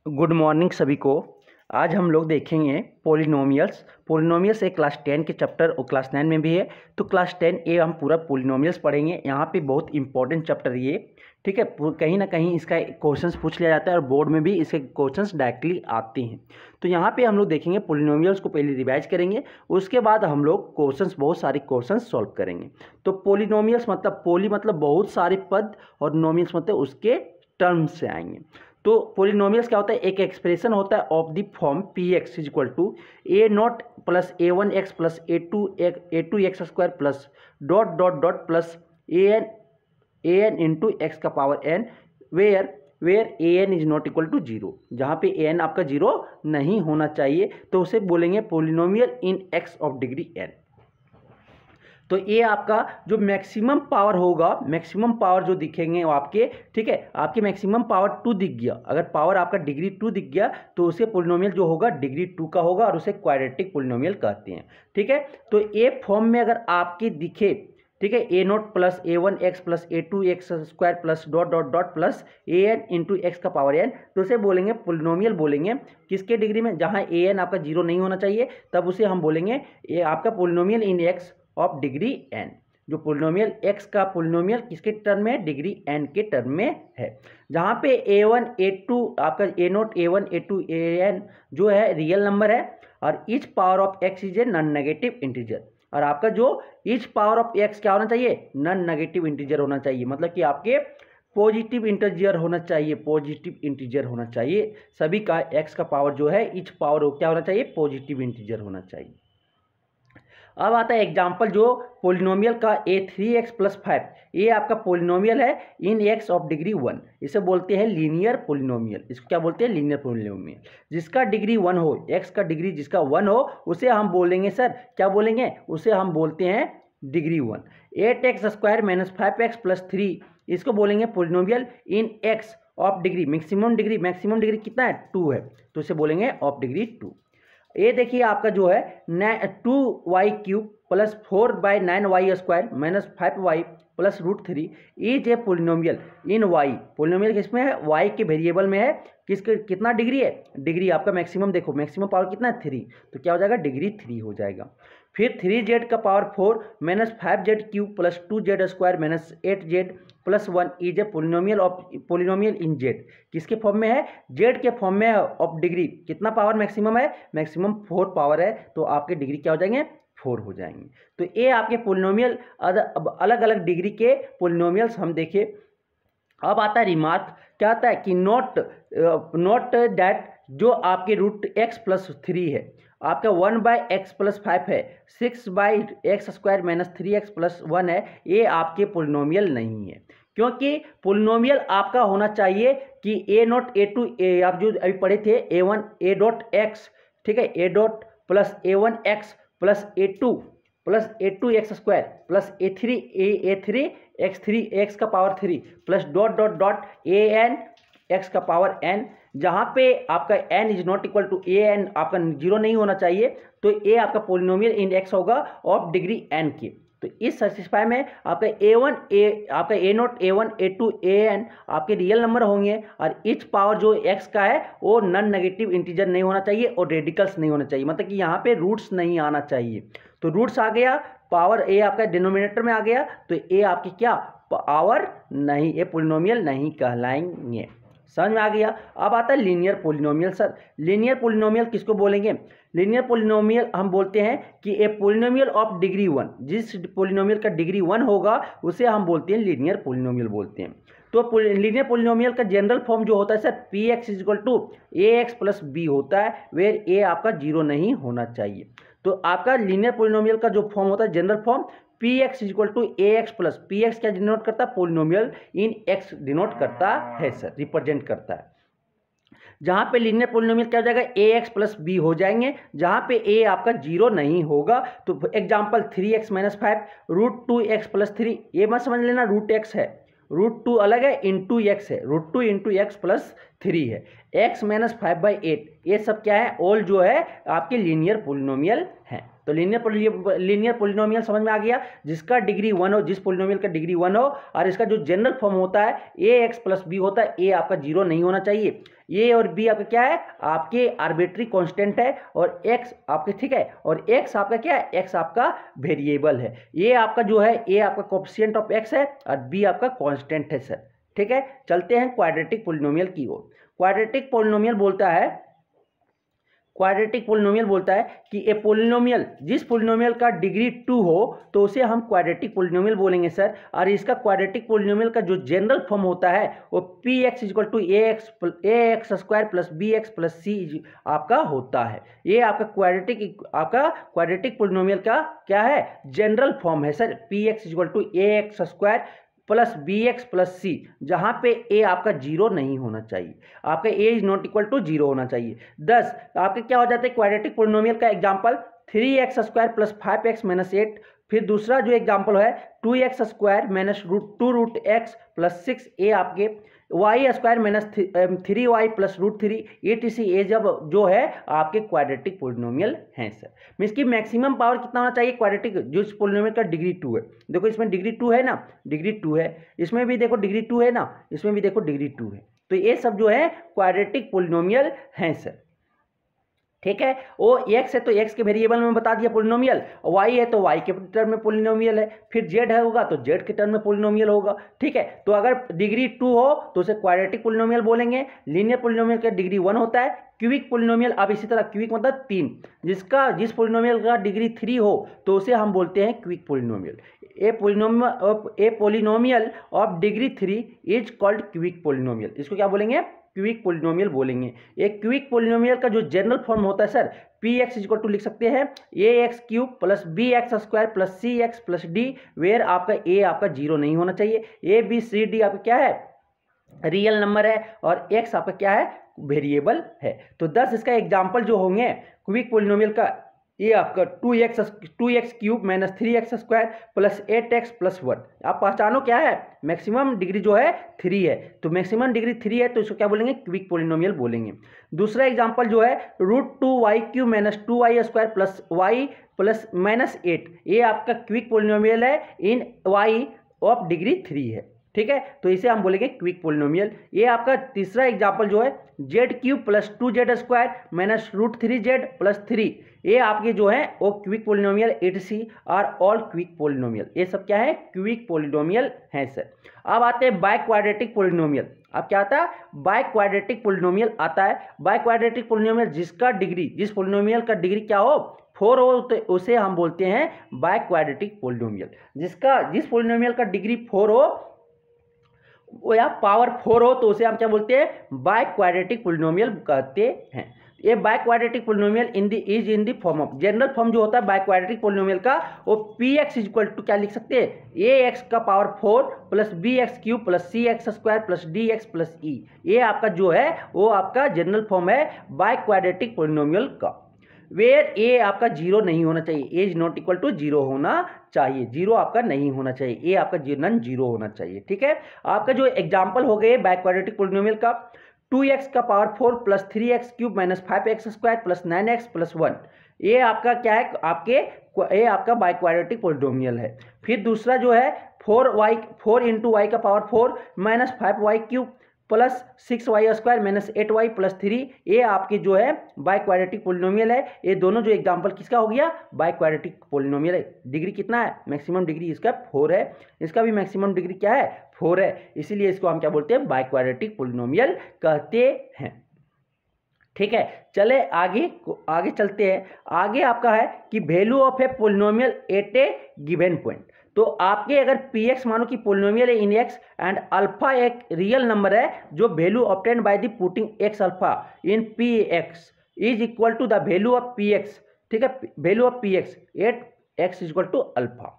Good morning सभी को। आज हम लोग देखेंगे पॉलिनोमियल्स एक क्लास 10 के चैप्टर और क्लास 9 में भी है। तो क्लास 10 ए हम पूरा पॉलिनोमियल्स पढ़ेंगे। यहाँ पे बहुत इंपॉर्टेंट चैप्टर ये, ठीक है। कहीं ना कहीं इसका क्वेश्चंस पूछ लिया जाता है और बोर्ड में भी इसके क्वेश्चंस डायरेक्टली आते हैं। तो यहाँ पे हम लोग देखेंगे पॉलिनोमियल्स को पहले रिवाइज करेंगे, उसके बाद हम लोग बहुत सारे क्वेश्चंस सॉल्व करेंगे। तो पॉलिनोमियल्स मतलब पोली मतलब बहुत सारे पद और नोमियल्स मतलब उसके टर्म्स से आएंगे। तो पॉलिनोमियल्स क्या होता है, एक एक्सप्रेशन होता है of the form P x is equal to A naught plus A one X plus A two X square plus dot dot dot plus A N into X का power N where A N is not equal to zero. जहाँ पे ए N आपका zero नहीं होना चाहिए तो उसे बोलेंगे polynomial in x of degree n. तो ये आपका जो मैक्सिमम पावर होगा, मैक्सिमम पावर जो दिखेंगे वो आपके, ठीक है, आपके मैक्सिमम पावर 2 दिख गया। अगर पावर आपका डिग्री 2 दिख गया तो उसे पॉलिनोमियल जो होगा डिग्री 2 का होगा और उसे क्वाड्रेटिक पॉलिनोमियल कहते हैं, ठीक है। तो ए फॉर्म में अगर आपके दिखे, ठीक है, A naught plus A one X plus A two X square plus dot dot dot plus A N into X का पावर एन, तो उसे बोलेंगे पॉलिनोमियल। बोलेंगे किसके डिग्री में, जहाँ ए एन आपका जीरो नहीं होना चाहिए तब उसे हम बोलेंगे ये आपका polynomial in x of degree N. जो पॉलिनोमियल एक्स का पॉलिनोमियल किसके टर्म में, डिग्री एन के टर्म में है। जहाँ पे ए वन ए टू आपका A naught A one A two A N जो है रियल नंबर है और each power of X is a non negative integer. और आपका जो ईच पावर ऑफ एक्स क्या होना चाहिए, नॉन नेगेटिव इंटीजर होना चाहिए। मतलब कि आपके पॉजिटिव इंटीजर होना चाहिए, पॉजिटिव इंटीजर होना चाहिए। सभी का एक्स का पावर जो है ईच पावर क्या होना चाहिए, पॉजिटिव इंटीजर होना चाहिए। अब आता है एग्जाम्पल जो पॉलिनोमियल का a3x प्लस 5, ये आपका पॉलिनोमियल है इन x ऑफ डिग्री 1। इसे बोलते हैं लीनियर पॉलिनोमियल। इसको क्या बोलते हैं, लीनियर पॉलिनोमियल। जिसका डिग्री 1 हो, x का डिग्री जिसका 1 हो उसे हम बोलेंगे, सर क्या बोलेंगे, उसे हम बोलते हैं degree 1। 8x square minus 5x plus 3, इसको बोलेंगे polynomial in x of degree maximum degree कितना है, 2 है, तो इसे बोलेंगे ऑफ डिग्री 2। ये देखिए आपका जो है 2y³ plus 4/9y square minus 5y plus √3 is a polynomial in y। Polynomial किसमें है, y के वेरिएबल में है। किसके कितना डिग्री है, डिग्री आपका मैक्सिमम देखो, मैक्सिमम पावर कितना है 3, तो क्या हो जाएगा डिग्री 3 हो जाएगा। फिर 3z का power 4 minus 5z³ plus 2z square minus 8z plus 1 is a polynomial in z। किसके फॉर्म में है, z के फॉर्म में है। ऑफ डिग्री कितना पावर मैक्सिमम है, मैक्सिमम 4 पावर है, तो आपके डिग्री क्या हो जाएंगे, 4 हो जाएंगे। तो ये आपके पॉलिनोमियल अलग अलग डिग्री के पॉलिनोमियल्स हम देखें। अब आता है रिमार्क, क्या आता है कि नोट दैट जो आपके √x प्लस 3 है, आपका 1/x प्लस 5 है, 6/x square minus 3x plus 1 है, ये आपके पॉलिनोमियल नहीं है। क्योंकि पॉलिनोमियल आपका होना चाहिए कि ए नॉट ए टू ए, आप जो अभी पढ़े थे A one A dot X, ठीक है, A dot plus A one X plus A two X square plus A three X का power 3 plus dot dot dot A N X का पावर एन। जहाँ पे आपका n is not equal to A N आपका zero नहीं होना चाहिए, तो ए आपका पॉलिनोमियल इन x होगा ऑफ डिग्री n के। तो इस सेटिस्फाई में आपका आपका A naught A one A two A N आपके रियल नंबर होंगे और इच पावर जो x का है वो नॉन नेगेटिव इंटीजर नहीं होना चाहिए और रेडिकल्स नहीं होना चाहिए। मतलब कि यहाँ पे रूट्स नहीं आना चाहिए। तो रूट्स आ गया, पावर ए आपका डिनोमिनेटर में आ गया, तो ए आपकी क्या पावर नहीं, ये पॉलिनोमियल नहीं कहलाएंगे। समझ में आ गया। अब आता है linear polynomial. Sir linear polynomial किसको बोलेंगे, लीनियर पॉलिनोमियल हम बोलते हैं कि ए पॉलिनोमियल ऑफ डिग्री 1, जिस पॉलिनोमियल का डिग्री 1 होगा उसे हम बोलते हैं लीनियर पॉलिनोमियल बोलते हैं। तो लीनियर पॉलिनोमियल का जनरल फॉर्म जो होता है sir px is equal to ax plus b होता है, वेयर a आपका जीरो नहीं होना चाहिए। तो आपका लीनियर पॉलिनोमियल का जो फॉर्म होता है general form px is equal to ax plus, px क्या डिनोट करता है, पॉलिनोमियल इन x डिनोट करता है सर, रिप्रेजेंट करता है। जहाँ पे लीनियर पॉलिनोमियल क्या हो जाएगा, ax प्लस b हो जाएंगे, जहाँ पे a आपका जीरो नहीं होगा। तो example 3x minus 5 √2x plus 3, ये मत समझ लेना √x है, √2 अलग है, इंटू x है, √2 इंटू एक्स प्लस 3 है। x माइनस 5/8 ये सब क्या है, ऑल जो है आपके लीनियर पोलिनोमियल हैं। तो लीनियर पोलिनोमियल समझ में आ गया, जिसका डिग्री 1 हो, जिस पोलिनोमियल का डिग्री 1 हो और इसका जो जनरल फॉर्म होता है ax प्लस b होता है। a आपका 0 नहीं होना चाहिए, a और b आपका क्या है, आपके आर्बिट्री कांस्टेंट है, और x आपके ठीक है, और x आपका क्या है, x आपका वेरिएबल है। a आपका जो है, a आपका कोएफिशिएंट ऑफ x है और b आपका कांस्टेंट है सर। ठीक है, चलते हैं क्वाड्रेटिक पोलिनोमियल की ओर। क्वाड्रेटिक पोलिनोमियल बोलता है कि ए पोलिनोमियल, जिस पोलिनोमियल का डिग्री 2 हो तो उसे हम क्वाड्रेटिक पोलिनोमियल बोलेंगे सर। और इसका क्वाड्रेटिक पोलिनोमियल का जो जनरल फॉर्म होता है वो px equal to ax square plus bx plus c आपका होता है। ये आपका क्वाड्रेटिक पोलिनोमियल का क्या है, जनरल फॉर्म है sir. px equal to ax square plus bx plus C, जहां पे a आपका 0 नहीं होना चाहिए, आपका a is not equal to 0 होना चाहिए। 10 आपके क्या हो जाता है क्वाड्रेटिक पोलिनोमियल का example 3x square plus 5x minus 8। फिर दूसरा जो एग्जांपल है 2x square minus two root x plus 6, a आपके y square minus 3y plus √3 etc। ये जब जो है आपके क्वाड्रेटिक पोलिनोमियल हैं सर। इसकी मैक्सिमम पावर कितना होना चाहिए क्वाड्रेटिक, जो इस पोलिनोमियल का डिग्री 2 है। देखो इसमें डिग्री 2 है ना, डिग्री 2 है, इसमें भी देखो डिग्री 2 है ना, इसमें भी देखो डिग्री 2 है। तो ये सब जो है क्वाड्रेटिक पोलिनोमियल हैं सर। ठीक है, वो x है तो x के वेरिएबल में बता दिया पोलिनोमियल, y है तो y के टर्म में पोलिनोमियल है, फिर z है होगा तो z के टर्म में पोलिनोमियल होगा। ठीक है, तो अगर डिग्री 2 हो तो उसे क्वाड्रेटिक पोलिनोमियल बोलेंगे। लीनियर पोलिनोमियल का डिग्री 1 होता है। क्यूबिक पोलिनोमियल, अब इसी तरह क्यूबिक मतलब 3, जिस पोलिनोमियल का डिग्री 3 हो तो उसे हम बोलते हैं cubic polynomial. A polynomial of degree 3 is called cubic polynomial. इसको क्या बोलेंगे, क्यूबिक पोलिनोमियल बोलेंगे। एक क्यूबिक पोलिनोमियल का जो जनरल फॉर्म होता है सर, px इक्वल टू लिख सकते हैं ax cube plus bx square plus cx plus d, where आपका a आपका 0 नहीं होना चाहिए। a b c d आपका क्या है, रियल नंबर है, और x आपका क्या है, वेरिएबल है। तो 10 इसका एग्जाम्पल जो होंगे क्यूबिक पोलिनोमियल का, ये आपका 2x cube minus 3x square plus 8x plus 1। आप पहचानो क्या है, मैक्सिमम डिग्री जो है 3 है, तो मैक्सिमम डिग्री 3 है तो इसको क्या बोलेंगे, क्यूबिक पोलिनोमियल बोलेंगे। दूसरा एग्जांपल जो है √2y cube minus 2y square plus y plus minus 8, ये आपका क्यूबिक पोलिनोमियल है इन y ऑफ डिग्री 3 है। ठीक है, तो इसे हम बोलेंगे क्यूबिक पोलिनोमियल। ये आपका तीसरा एग्जांपल जो है z cube plus 2z square minus √3z plus 3, ये आपके जो है वो cubic polynomial etc are all cubic polynomial. ये सब क्या है, क्यूबिक पोलिनोमियल हैं सर। अब आते हैं बाय क्वाड्रेटिक पोलिनोमियल। अब क्या आता है, बाय क्वाड्रेटिक पोलिनोमियल आता है। बाय क्वाड्रेटिक पोलिनोमियल जिस पोलिनोमियल का डिग्री क्या हो, 4 हो, तो उसे हम बोलते हैं बाय क्वाड्रेटिक पोलिनोमियल। जिस पोलिनोमियल का डिग्री 4 हो वो या पावर 4 हो तो उसे हम क्या बोलते हैं, बाय क्वाड्रेटिक पोलिनोमियल कहते हैं। ये by quadratic polynomial is in the form of, general form जो होता है बाय क्वाड्रेटिक पोलिनोमियल का, वो px इक्वल टू क्या लिख सकते हैं, ax का power 4 plus bx cube plus cx square plus dx plus e। ये आपका जो है वो आपका जनरल फॉर्म है बाय क्वाड्रेटिक पोलिनोमियल का, वेयर ए आपका 0 नहीं होना चाहिए, ए इज नॉट इक्वल टू 0 होना चाहिए, 0 आपका नहीं होना चाहिए, ए आपका नॉन 0 होना चाहिए। ठीक है, आपका जो एग्जांपल हो गए बाय क्वाड्रेटिक पोलिनोमियल का 2x का power 4 plus 3x cube minus 5x square plus 9x plus 1, ये आपका क्या है, ये आपका बाय क्वाड्रेटिक पोलिनोमियल है। फिर दूसरा जो है 4 इंटू वाई का power 4 minus 5y cube plus 6y square minus 8y plus 3, ये आपके जो है बाय क्वाड्रेटिक पोलिनोमियल है। ये दोनों जो एग्जांपल किसका हो गया, बाय क्वाड्रेटिक पोलिनोमियल है। डिग्री कितना है, मैक्सिमम डिग्री इसका 4 है, इसका भी मैक्सिमम डिग्री क्या है, 4 है, इसीलिए इसको हम क्या बोलते हैं, बाय क्वाड्रेटिक पोलिनोमियल कहते हैं। ठीक है, चले आगे चलते हैं। आगे आपका है कि value of a polynomial at a given point. तो आपके अगर px मानो कि पोलिनोमियल है इन x एंड अल्फा एक रियल नंबर है, जो value obtained by the putting x alpha in px is equal to the value of px। ठीक है, value of px at x equal to alpha.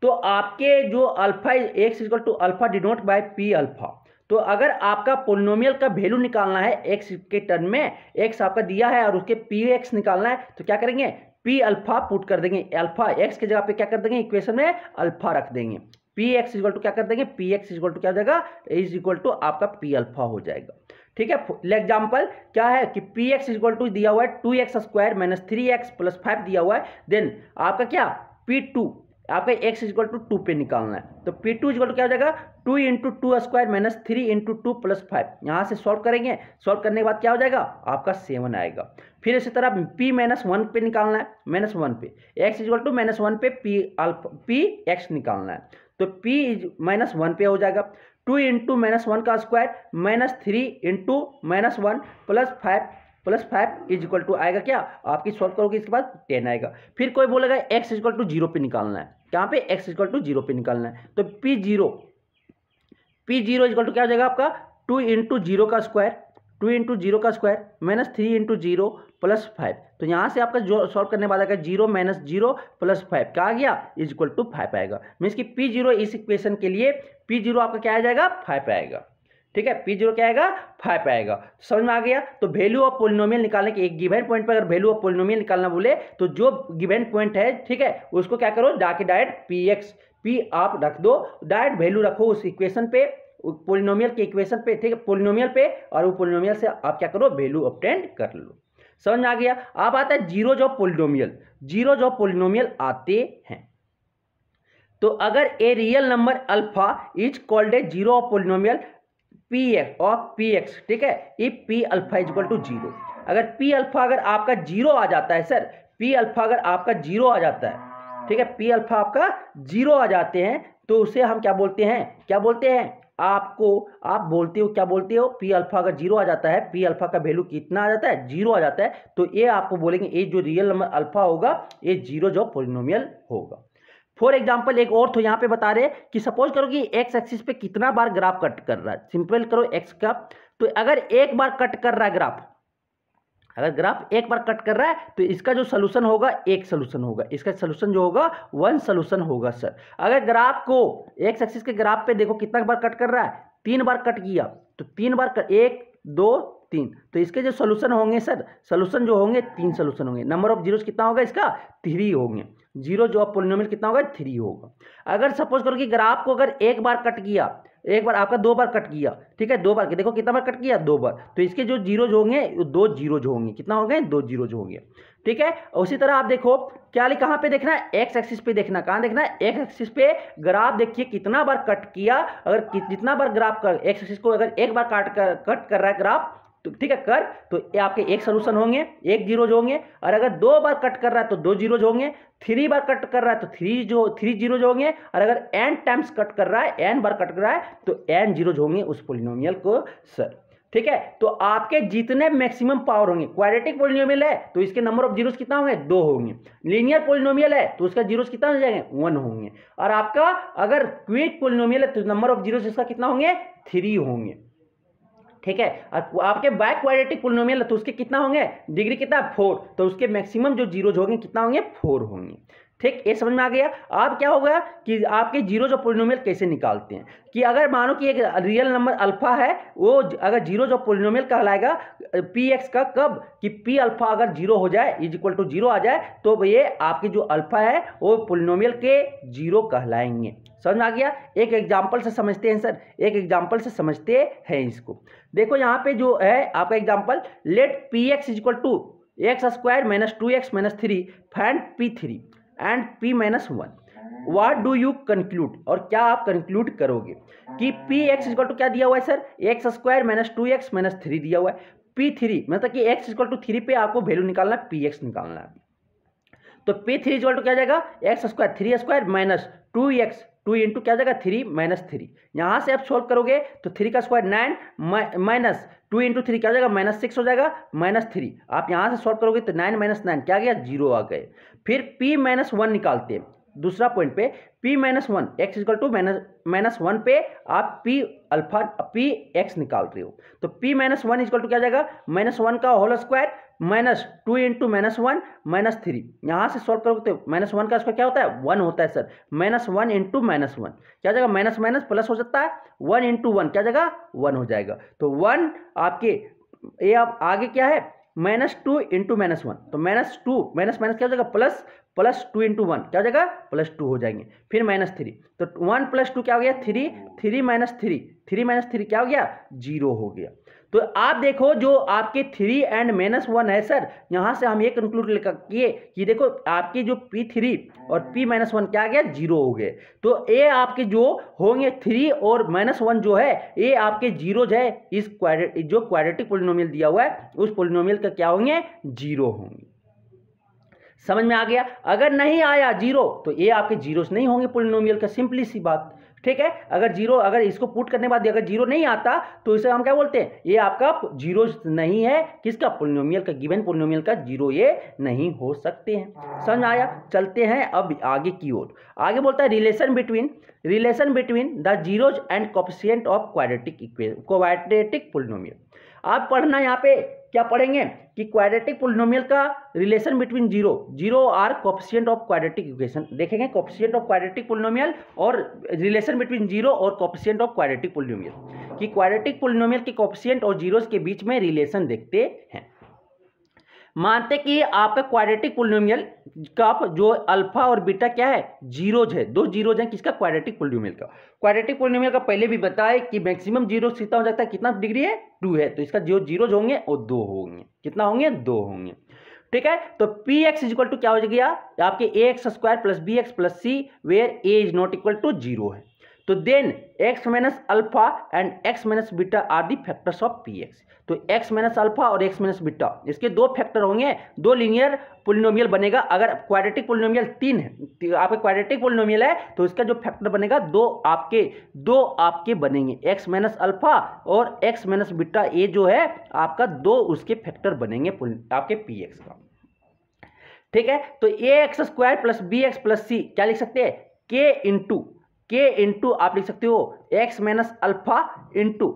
तो आपके जो alpha x equal to alpha denote by p alpha. तो अगर आपका polynomial का value निकालना है x के टर्म में, x आपका दिया है और उसके px निकालना है, तो क्या करेंगे, p अल्फा पुट कर देंगे, अल्फा x के जगह पे क्या कर देंगे, इक्वेशन में अल्फा रख देंगे, px इक्वल टू क्या कर देंगे, px इक्वल टू क्या हो जाएगा, इज इक्वल टू आपका p अल्फा हो जाएगा। ठीक है। एग्जाम्पल क्या है कि पी एक्स इक्वल टू दिया हुआ है 2x² माइनस 3x प्लस 5 दिया हुआ है। देन आपका क्या P2 आपका x इक्वल टू 2 पे निकालना है। तो P2 इक्वल टू क्या हो जाएगा 2 इंटू 2² माइनस 3 इंटू 2 प्लस 5। यहाँ से सॉल्व करेंगे, सॉल्व करने के बाद क्या हो जाएगा आपका 7 आएगा। फिर इसी तरह P-1 पे निकालना है, -1 पे x इक्वल टू -1 पे P x निकालना है। तो P-1 पे हो जाएगा 2 इंटू -1 का square minus 3 into -1 plus 5 is equal to आएगा क्या आपकी सॉल्व करोगे इसके बाद 10 आएगा। फिर कोई बोलेगा x इक्वल टू 0 पे निकालना है, कहाँ पे x इक्वल टू 0 पे निकालना है। तो P0 इक्वल टू क्या हो जाएगा आपका 2 इंटू 0 का स्क्वायर माइनस 3 इंटू 0 प्लस 5। तो यहाँ से आपका जो सॉल्व करने वाला है 0 माइनस 0 प्लस 5 क्या आ गया इज इक्वल टू 5 आएगा। मीन्स कि P0 इस इक्वेशन के लिए P0 आपका क्या आ जाएगा 5 आएगा। ठीक है, P0 क्या आएगा 5 आएगा। समझ में आ गया। तो वैल्यू ऑफ पॉलिनोमियल निकालने के एक गिवन पॉइंट पर अगर वैल्यू ऑफ पॉलिनोमियल निकालना बोले तो जो गिवन पॉइंट है ठीक है उसको क्या करो जाके डायरेक्ट P आप रख दो, डायरेक्ट वैल्यू रखो उस इक्वेशन पे, पॉलिनोमियल के इक्वेशन पे, ठीक है पॉलिनोमियल पे, और वो पॉलिनोमियल से आप क्या करो वैल्यू ऑब्टेन कर लो। समझ में आ गया। अब आता है जीरो जॉब पॉलिनोमियल आते हैं। तो अगर a real number alpha is called a zero of polynomial P x, ठीक है, if P alpha is equal to 0। अगर पी अल्फा अगर आपका 0 आ जाता है सर, पी अल्फा अगर आपका 0 आ जाता है, ठीक है, पी अल्फा आपका 0 आ जाते हैं तो उसे हम क्या बोलते हैं आप बोलते हो क्या बोलते हो पी अल्फा अगर 0 आ जाता है, पी अल्फा का वैल्यू कितना आ जाता है 0 आ जाता है, तो ये आपको बोलेंगे ये जो रियल नंबर अल्फा होगा ये जीरो जो पॉलिनोमियल होगा। फॉर एग्जाम्पल एक और तो यहाँ पे बता रहे कि सपोज करो कि एक्स एक्सिस पे कितना बार ग्राफ कट कर रहा है, सिंपल करो एक्स का। तो अगर एक बार कट कर रहा है ग्राफ, अगर ग्राफ एक बार कट कर रहा है तो इसका जो सोल्यूशन होगा एक सोल्यूशन होगा, इसका सोल्यूशन जो होगा 1 सोल्यूशन होगा सर। अगर ग्राफ को एक्स एक्सिस के ग्राफ पे देखो कितना बार कट कर रहा है, 3 बार कट किया तो 3 बार 1 2 3, तो इसके जो सोल्यूशन होंगे सर, सोल्यूशन जो होंगे 3 सोल्यूशन होंगे। नंबर ऑफ जीरोस कितना होगा इसका 3 होंगे, जीरो जो पॉलिनोमियल कितना होगा 3 होगा। अगर सपोज करो कि ग्राफ को अगर एक बार कट किया, एक बार आपका 2 बार कट किया, ठीक है 2 बार, देखो कितना बार कट किया 2 बार, तो इसके जो जीरोज होंगे 2 जीरोज होंगे, कितना होंगे 2 जीरोज होंगे। ठीक है, उसी तरह आप देखो क्या कहाँ पे देखना है एक्स एक्सिस पे देखना, कहाँ देखना है एक्स एक्सिस पे। ग्राफ देखिए कितना बार कट किया, अगर जितना बार ग्राफ का एक्स एक्सिस को अगर एक बार कट कर रहा है ग्राफ तो ठीक है तो ये आपके एक सोल्यूशन होंगे, एक जीरोज होंगे। और अगर 2 बार कट कर रहा है तो 2 जीरोज होंगे, 3 बार कट कर रहा है तो 3 जीरोज होंगे, और अगर n टाइम्स कट कर रहा है, n बार कट कर रहा है तो n जीरोज होंगे उस पॉलिनोमियल को सर। ठीक है, तो आपके जितने मैक्सिमम पावर होंगे, क्वाड्रेटिक पॉलिनोमियल है तो इसके नंबर ऑफ जीरोज कितना होंगे 2 होंगे, लीनियर पॉलिनोमियल है तो उसका जीरोज कितना हो जाएंगे 1 होंगे, और आपका अगर क्विक पॉलिनोमियल है तो नंबर ऑफ जीरोज इसका कितना होंगे 3 होंगे। ठीक है, और आपके बैक क्वाड्रेटिक पॉलिनोमियल है तो उसके कितना होंगे डिग्री कितना 4, तो उसके मैक्सिमम जो जीरोज होंगे कितना होंगे 4 होंगे। ठीक, ये समझ में आ गया। अब क्या होगा कि आपके जीरो जो पॉलिनोमियल कैसे निकालते हैं, कि अगर मानो कि एक रियल नंबर अल्फा है, वो अगर जीरो जो पॉलिनोमियल कहलाएगा पी एक्स का कब कि पी अल्फा अगर 0 हो जाए इज इक्वल टू 0 आ जाए तो ये आपके जो अल्फा है वो पॉलिनोमियल के 0 कहलाएंगे। समझ में आ गया। एक एग्जाम्पल से समझते हैं सर, एक एग्जाम्पल से समझते हैं इसको। देखो यहाँ पे जो है आपका example, let P x is equal to x² minus 2x minus 3 find P3 and P-1। What do you conclude, और क्या आप कंक्लूड करोगे कि Px इक्वल टू क्या दिया हुआ है sir x² minus 2x minus 3 दिया हुआ है, P3 मतलब कि x इक्वल टू 3 पे आपको वैल्यू निकालना है, Px निकालना है। तो P3 इक्वल टू क्या जाएगा x² 3x² minus 2x 2 into क्या जाएगा 3 माइनस 3। यहाँ से आप सोल्व करोगे तो 3 का स्क्वायर 9 माइनस 2 इंटू 3 क्या हो जाएगा -6 हो जाएगा -3। आप यहाँ से सोल्व करोगे तो 9 माइनस 9 क्या गया 0 आ गए। फिर P-1 निकालते हैं दूसरा पॉइंट पे, P-1 x इक्वल टू -1 पे आप Px निकाल रहे हो, तो P-1 इक्वल टू क्या जाएगा -1 का whole square minus 2 into -1 minus 3। यहाँ से सॉल्व करोगे तो -1 का स्क्वायर क्या होता है 1 होता है सर, -1 इंटू -1 क्या जाएगा माइनस माइनस प्लस हो सकता है, 1 इंटू 1 क्या जाएगा 1 हो जाएगा। तो 1 आपके ये आप आगे क्या है -2 इंटू -1, तो -2 माइनस माइनस क्या हो जाएगा प्लस 2 इंटू 1 क्या हो जाएगा +2 हो जाएंगे। फिर -3, तो 1 + 2 क्या हो गया 3 माइनस 3 क्या हो गया 0 हो गया। तो आप देखो जो आपके 3 एंड -1 है सर, यहाँ से हम ये कंक्लूड किए कि देखो आपके जो P3 और P-1 क्या गया 0 हो गए। तो ये आपके जो होंगे 3 और -1 जो है ये आपके जीरोज है, इस जो क्वाड्रेटिक पोलिनोमियल दिया हुआ है उस पोलिनोमियल का क्या होंगे 0 होंगे। समझ में आ गया। अगर नहीं आया 0 तो ये आपके जीरोस नहीं होंगे पोलिनोमियल का, सिंपली सी बात, ठीक है। अगर 0, अगर इसको पुट करने के बाद अगर 0 नहीं आता तो इसे हम क्या बोलते हैं, ये आपका जीरो नहीं है, किसका पोलिनोमियल का, गिवन पोलिनोमियल का 0 ये नहीं हो सकते हैं। समझ में आया। चलते हैं अब आगे की ओर। आगे बोलता है relation between the zeros and coefficient of quadratic polynomial. आप पढ़ना यहाँ पे क्या पढ़ेंगे कि क्वाड्रेटिक पोलिनोमियल का relation between zero are coefficient of quadratic equation देखेंगे, कोएफिशिएंट ऑफ क्वाड्रेटिक पोलिनोमियल और रिलेशन बिटवीन 0 और कोएफिशिएंट ऑफ क्वाड्रेटिक पोलिनोमियल, कि क्वाड्रेटिक पोलिनोमियल के कोएफिशिएंट और जीरोस के बीच में रिलेशन देखते हैं। मानते कि आपका क्वाड्रेटिक पोलिनोमियल का जो अल्फा और बीटा क्या है जीरोज है, दो जीरोज हैं किसका, क्वाड्रेटिक पोलिनोमियल का। क्वाड्रेटिक पोलिनोमियल का पहले भी बताए कि मैक्सिमम जीरो कितना हो जाता है, कितना डिग्री है 2 है, तो इसका जो जीरोज होंगे वो 2 होंगे, कितना होंगे 2 होंगे, ठीक है। तो P x is equal to क्या हो गया आपके A x square plus B x plus C where A is not equal to 0 है। तो then x minus alpha and x minus beta are the factors of P X. तो x minus alpha और x minus beta इसके दो factor होंगे, दो linear polynomial बनेगा। अगर क्वाड्रेटिक पोलिनोमियल 3 है, आपका क्वाड्रेटिक पोलिनोमियल है तो इसका जो फैक्टर बनेगा दो आपके बनेंगे, x माइनस अल्फा और x माइनस बीटा, ये जो है आपका दो उसके फैक्टर बनेंगे आपके पी एक्स का, ठीक है। तो A x square plus B x plus C क्या लिख सकते हैं, के इंटू आप लिख सकते हो x minus alpha into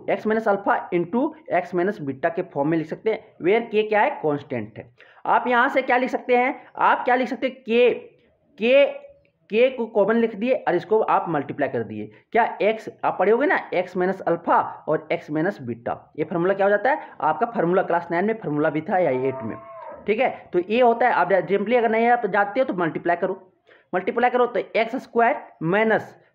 X minus beta के फॉर्म में लिख सकते हैं, वेयर के क्या है कांस्टेंट है। आप यहां से क्या लिख सकते हैं, आप क्या लिख सकते हैं, के को कॉमन लिख दिए और इसको आप मल्टीप्लाई कर दिए, क्या एक्स आप पढ़े होगे ना, एक्स माइनस अल्फा और एक्स माइनस बीटा, ये फार्मूला क्या हो जाता है आपका, फार्मूला क्लास 9 में फार्मूला भी था या 8 में, ठीक है। तो ये होता है, आप सिंपली अगर नहीं आप जानते हो तो मल्टीप्लाई करो तो एक्स स्क्वायर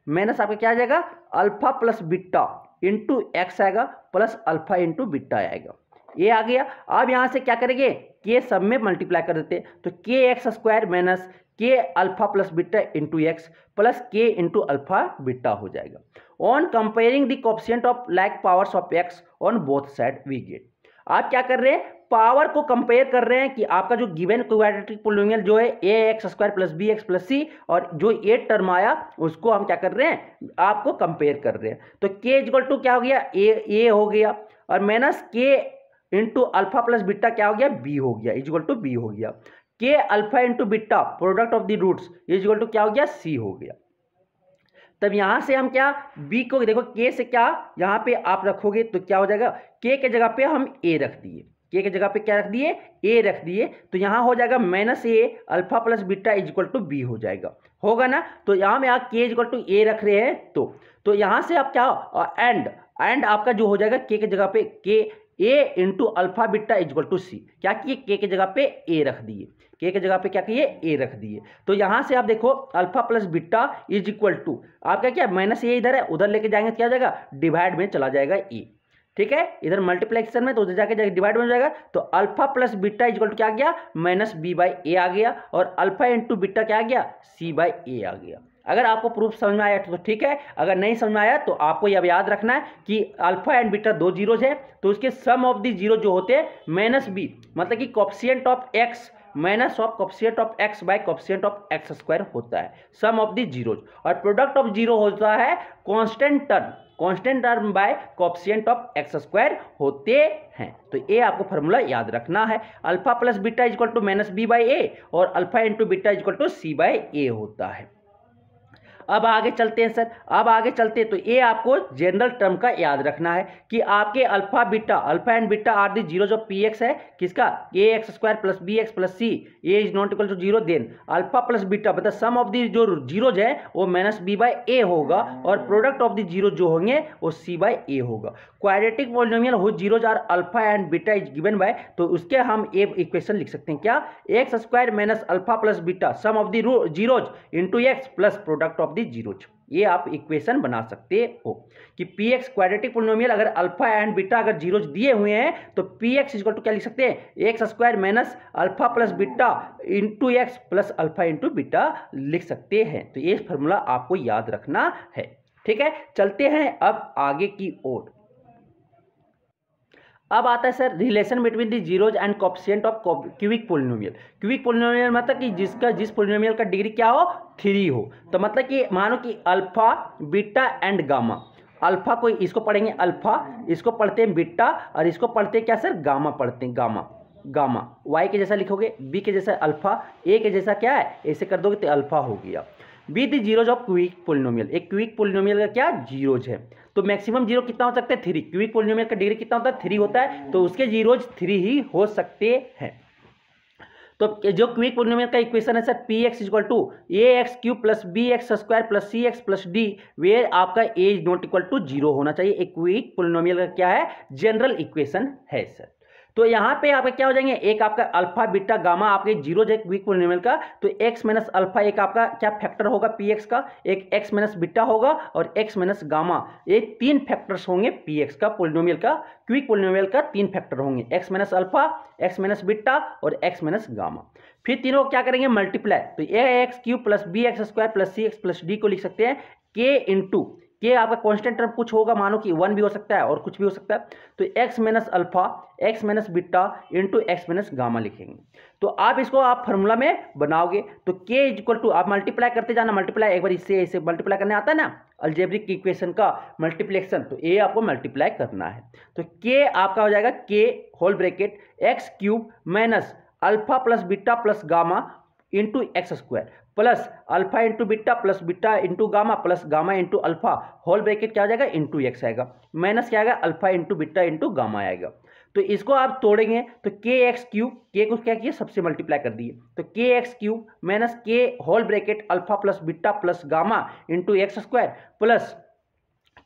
माइनस आपका क्या आ जाएगा, alpha plus beta into x आएगा प्लस अल्फा इंटू बीटा आएगा, ये आ गया। अब यहाँ से क्या करेंगे, के सब में मल्टीप्लाई कर देते हैं, तो के x square minus k alpha plus beta into x plus के इंटू अल्फा बीटा हो जाएगा। On comparing the coefficient of like powers of x on both side we get. आप क्या कर रहे हैं, पावर को कंपेयर कर रहे हैं कि आपका जो गिवन क्वाड्रेटिक पोलिनोमियल जो है A x square plus B x plus C, और जो ए टर्म आया उसको हम क्या कर रहे हैं, आपको कंपेयर कर रहे हैं। तो के इक्वल टू क्या हो गया, ए हो गया, और माइनस के इंटू अल्फा प्लस बीटा क्या हो गया, बी हो गया, इक्वल टू बी हो गया। K alpha into beta product of the roots equal to क्या हो गया, सी हो गया। तब यहां से हम क्या, बी को देखो के से क्या यहां पे आप रखोगे तो क्या हो जाएगा, के के जगह पे हम ए रख दिए, के के जगह पे क्या रख दिए, ए रख दिए, तो यहां हो जाएगा minus a alpha plus beta equal to b हो जाएगा, होगा ना। तो यहां में आप के इक्वल टू ए रख रहे हैं तो यहां से आप क्या एंड आपका जो हो जाएगा के जगह पे K A into alpha beta equal to C, क्या किए के जगह पे ए रख दिए, के जगह पे क्या किए ए रख दिए। तो यहां से आप देखो alpha plus beta is equal to आपका क्या माइनस ए इधर है, उधर लेके जाएंगे क्या हो जाएगा, डिवाइड में चला जाएगा ए, ठीक है। इधर मल्टीप्लिकेशन में तो उधर जाके डिवाइड में हो जाएगा, तो alpha plus beta equal to क्या आ गया, माइनस बी बाई ए आ गया, और अल्फा इंटू बीटा क्या आ गया, सी बाई ए आ गया। अगर आपको प्रूफ समझ में आया तो ठीक है, अगर नहीं समझ में आया तो आपको यह याद रखना है कि अल्फा एंड बीटा दो जीरोज है, तो उसके सम ऑफ द जीरो जो होते हैं माइनस बी, मतलब कि coefficient of X minus of coefficient of x by coefficient of x square होता है, सम ऑफ द जीरोज, और प्रोडक्ट ऑफ जीरो होता है constant term by coefficient of x square होते हैं। तो ये आपको फार्मूला याद रखना है, alpha plus beta equal to minus B by A, और alpha into beta equal to C by A होता है। अब आगे चलते हैं सर, अब आगे चलते हैं तो ये आपको जनरल टर्म का याद रखना है कि आपके alpha and beta are the zeros of P X है, किसका, A x square plus B x plus C, A is not equal to zero, then alpha plus beta मतलब सम ऑफ दी जो जीरोज है वो माइनस बी बाई ए होगा, और product of the zero जो होंगे वो सी बाई ए होगा। क्वाड्रेटिक पॉलिनोमियल हो zeros are alpha and beta is given by, तो उसके हम एक इक्वेशन लिख सकते हैं क्या, x square minus alpha plus beta sum of the zeros into x plus product of the zeros. ये आप इक्वेशन बना सकते हो कि पी एक्स क्वाड्रेटिक पोलिनोमियल अगर अल्फा एंड बीटा अगर जीरोज दिए हुए हैं तो पी एक्स इक्वल टू क्या लिख सकते हैं, x square minus alpha plus beta into x plus alpha into beta लिख सकते हैं। तो ये फॉर्मूला आपको याद रखना है। ठीक है, चलते हैं अब आगे की ओर। अब आता है sir relation between the zeros and coefficient of cubic polynomial. Cubic polynomial मतलब कि जिस पोलिनोमियल का डिग्री क्या हो, 3 हो। तो मतलब कि मानो कि alpha beta and gamma, alpha को इसको पढ़ेंगे अल्फा, इसको पढ़ते हैं बीटा और इसको पढ़ते हैं क्या सर, गामा पढ़ते हैं, गामा। गामा वाई के जैसा लिखोगे, बी के जैसा अल्फा, ए के जैसा क्या है, ऐसे कर दोगे तो अल्फा हो गया। Be the zeros of cubic polynomial, एक क्यूबिक पोलिनोमियल का क्या जीरोज है। तो मैक्सिमम जीरो कितना हो सकता है, 3। क्यूबिक पोलिनोमियल का डिग्री कितना होता है, 3 होता है, तो उसके जीरोज 3 ही हो सकते हैं। तो जो क्यूबिक पोलिनोमियल का इक्वेशन है sir p x equal to a x cube plus B x square plus C x plus d, where आपका a is not equal to 0 होना चाहिए। एक क्यूबिक पोलिनोमियल का क्या है, जनरल इक्वेशन है सर। तो यहाँ पे आपका क्या हो जाएंगे, एक आपका अल्फा बीटा गामा आपके जीरो है क्यूबिक पोलिनोमियल का, तो एक्स माइनस अल्फा एक आपका क्या फैक्टर होगा पी एक्स का, एक एक्स माइनस बीटा होगा और एक्स माइनस गामा, ये 3 फैक्टर्स होंगे पी एक्स का पोलिनोमियल का, क्यूबिक पोलिनोमियल का 3 फैक्टर होंगे, X minus alpha, X minus beta और एक्स माइनस गामा। फिर तीनों क्या करेंगे मल्टीप्लाई, तो A x cube plus B x square plus C x plus D को लिख सकते हैं के इंटू के आपका कांस्टेंट टर्म कुछ होगा, मानो कि 1 भी हो सकता है और कुछ भी हो सकता है, तो x minus alpha X minus beta into X minus gamma लिखेंगे। तो आप इसको आप फार्मूला में बनाओगे तो के इक्वल टू आप मल्टीप्लाई करते जाना, मल्टीप्लाई एक बार इससे इसे मल्टीप्लाई करने आता है ना अलजेब्रिक इक्वेशन का मल्टीप्लिकेशन, तो ये आपको मल्टीप्लाई करना है। तो के आपका हो जाएगा k whole bracket x cube minus alpha plus beta plus gamma into x square plus alpha into beta into gamma plus gamma into alpha whole bracket क्या आ जाएगा इंटू एक्स आएगा, माइनस क्या आएगा alpha into beta into gamma आएगा। तो इसको आप तोड़ेंगे तो के एक्स क्यूब, के को क्या किया सबसे मल्टीप्लाई कर दिए, तो के X cube minus K whole bracket alpha plus beta plus gamma into x square plus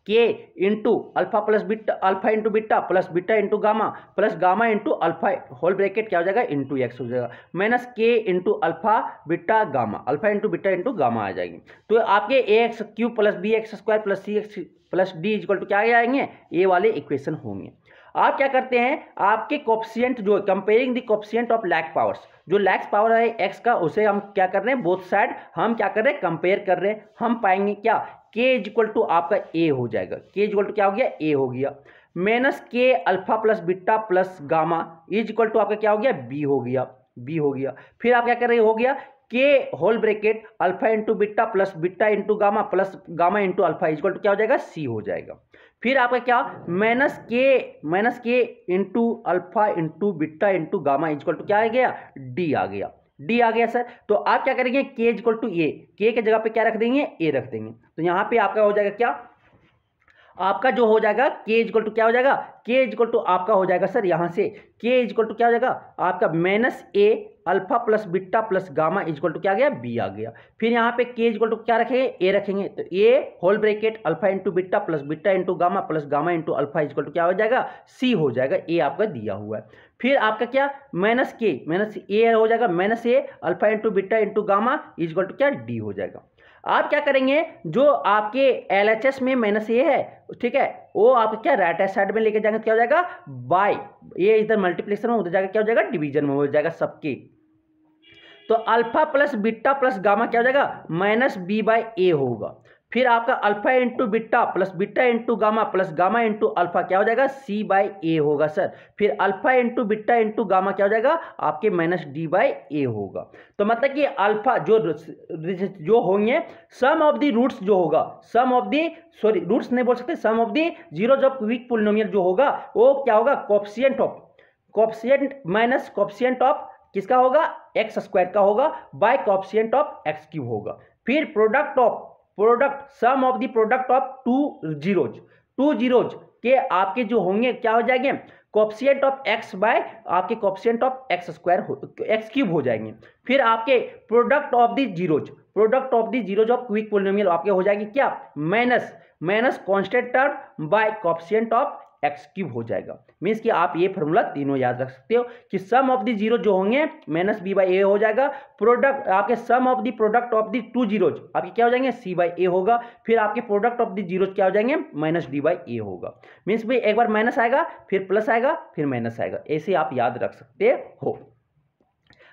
के into alpha plus beta alpha into beta plus beta into gamma plus gamma into alpha whole bracket क्या हो जाएगा into X हो जाएगा, minus के into alpha beta gamma, alpha into beta into gamma आ जाएगी। तो आपके A x cube plus B x square plus C x plus D equal to क्या आएंगे, ये वाले इक्वेशन होंगे। आप क्या करते हैं, आपके कोएफिशिएंट जो comparing the coefficient of lag powers, जो लैग्स पावर है एक्स का उसे हम क्या कर रहे हैं बोथ साइड हम क्या कर रहे हैं कंपेयर कर रहे हैं, हम पाएंगे क्या के इक्वल टू आपका ए हो जाएगा, के इक्वल टू क्या हो गया ए हो गया, minus k alpha plus beta plus gamma is equal to आपका क्या हो गया बी हो गया, बी हो गया। फिर आप क्या कर रहे हो गया k whole bracket alpha into beta plus beta into gamma plus gamma into alpha equal to क्या हो जाएगा सी हो जाएगा। फिर आपका क्या माइनस के into alpha into beta into gamma equal to क्या आ गया डी आ गया, डी आ गया सर। तो आप क्या करेंगे के इक्वल टू ए, के जगह पे क्या रख देंगे ए रख देंगे, तो यहाँ पे आपका हो जाएगा क्या आपका जो हो जाएगा के इक्वल टू क्या हो जाएगा, के इक्वल टू आपका हो जाएगा सर यहाँ से के इक्वल टू क्या हो जाएगा आपका minus a alpha plus beta plus gamma equal to क्या आ गया बी आ गया। फिर यहाँ पे के इक्वल टू क्या रखेंगे ए रखेंगे, तो A whole bracket alpha into beta plus beta into gamma plus gamma into alpha equal to क्या हो जाएगा सी हो जाएगा, ए आपका दिया हुआ है। फिर आपका क्या माइनस ए हो जाएगा minus a alpha into beta into gamma equal to क्या डी हो जाएगा। आप क्या करेंगे जो आपके LHS में माइनस ए है ठीक है वो आप क्या राइट हैंड साइड में लेके जाएंगे क्या हो जाएगा बाय, ये इधर मल्टीप्लिकेशन में उधर जाएगा क्या हो जाएगा डिवीजन में हो जाएगा सबके, तो alpha plus beta plus gamma क्या हो जाएगा माइनस बी बाय ए होगा। फिर आपका alpha into beta plus beta into gamma into alpha क्या हो जाएगा सी बाय ए होगा सर। फिर alpha into beta into gamma क्या हो जाएगा आपके माइनस डी बाय ए होगा। तो मतलब कि अल्फा जो होंगे सम ऑफ द रूट्स जो होगा sum of the sorry roots नहीं बोल सकते sum of the zeros of cubic polynomial जो होगा वो क्या होगा कोएफिशिएंट माइनस कोएफिशिएंट ऑफ किसका होगा एक्स स्क्वायर का होगा by coefficient of x cube होगा। फिर product sum of the product of two zeros के आपके जो होंगे क्या हो जाएंगे कोएफिशिएंट ऑफ एक्स बाय आपके coefficient of x square x cube हो जाएंगे। फिर आपके product of the zeros of cubic polynomial आपके हो जाएगी क्या minus constant term by coefficient of x cube हो जाएगा। मीन्स कि आप ये फॉर्मूला तीनों याद रख सकते हो कि सम ऑफ द जीरो जो होंगे माइनस बी बाई ए हो जाएगा, प्रोडक्ट आपके sum of the product of the two zeros आपके क्या हो जाएंगे सी बाई ए होगा, फिर आपके प्रोडक्ट ऑफ द जीरोज क्या हो जाएंगे माइनस डी बाई ए होगा। मीन्स भाई एक बार माइनस आएगा फिर प्लस आएगा फिर माइनस आएगा, ऐसे आप याद रख सकते हो।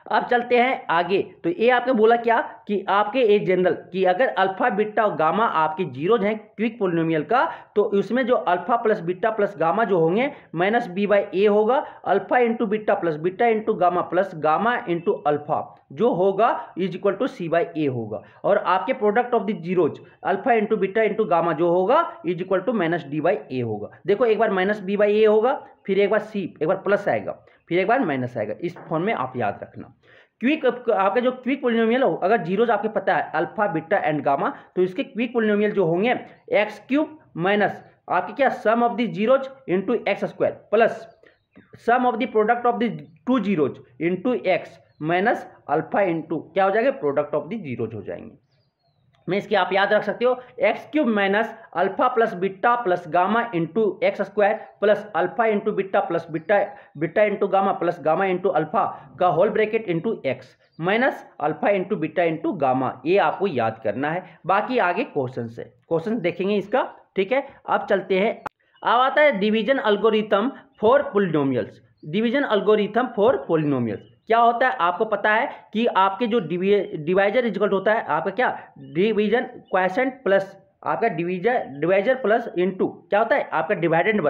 अब चलते हैं आगे। तो ये आपने बोला क्या कि आपके ए जनरल कि अगर अल्फा बीटा और गामा आपके जीरोज हैं क्विक पोलिनोमियल का, तो उसमें जो alpha plus beta plus gamma जो होंगे माइनस बी बाई ए होगा, alpha into beta plus beta into gamma plus gamma into alpha जो होगा is equal to C by ए होगा, और आपके product of the zeros alpha into beta into gamma जो होगा is equal to minus D by ए होगा। देखो एक बार माइनस बी बाई ए होगा, फिर एक बार सी, एक बार प्लस आएगा, फिर एक बार माइनस आएगा। इस फॉर्म में आप याद रखना। क्विक आपका जो क्विक पोलिनोमियल हो, अगर जीरोज आपके पता है अल्फा बीटा एंड गामा, तो इसके क्विक पोलिनोमियल जो होंगे एक्स क्यूब माइनस आपके क्या sum of the zeros into x square plus sum of the product of the two zeros into X minus alpha into क्या हो जाएगा प्रोडक्ट ऑफ द जीरोज हो जाएंगे। मैं इसकी आप याद रख सकते हो X cube minus alpha plus beta plus gamma into x square plus alpha into beta plus beta beta into gamma plus gamma into alpha का whole bracket into X minus alpha into beta into gamma, ये आपको याद करना है। बाकी आगे question है, question देखेंगे इसका, ठीक है। अब चलते हैं, अब आता है division algorithm for polynomials. Division algorithm for polynomials क्या होता है आपको पता है कि आपके जो डिवाइजर इक्वल होता है आपका क्या डिवीजन क्वोशिएंट प्लस आपका डिवाइजर प्लस इनटू क्या होता है आपका डिवाइडेंड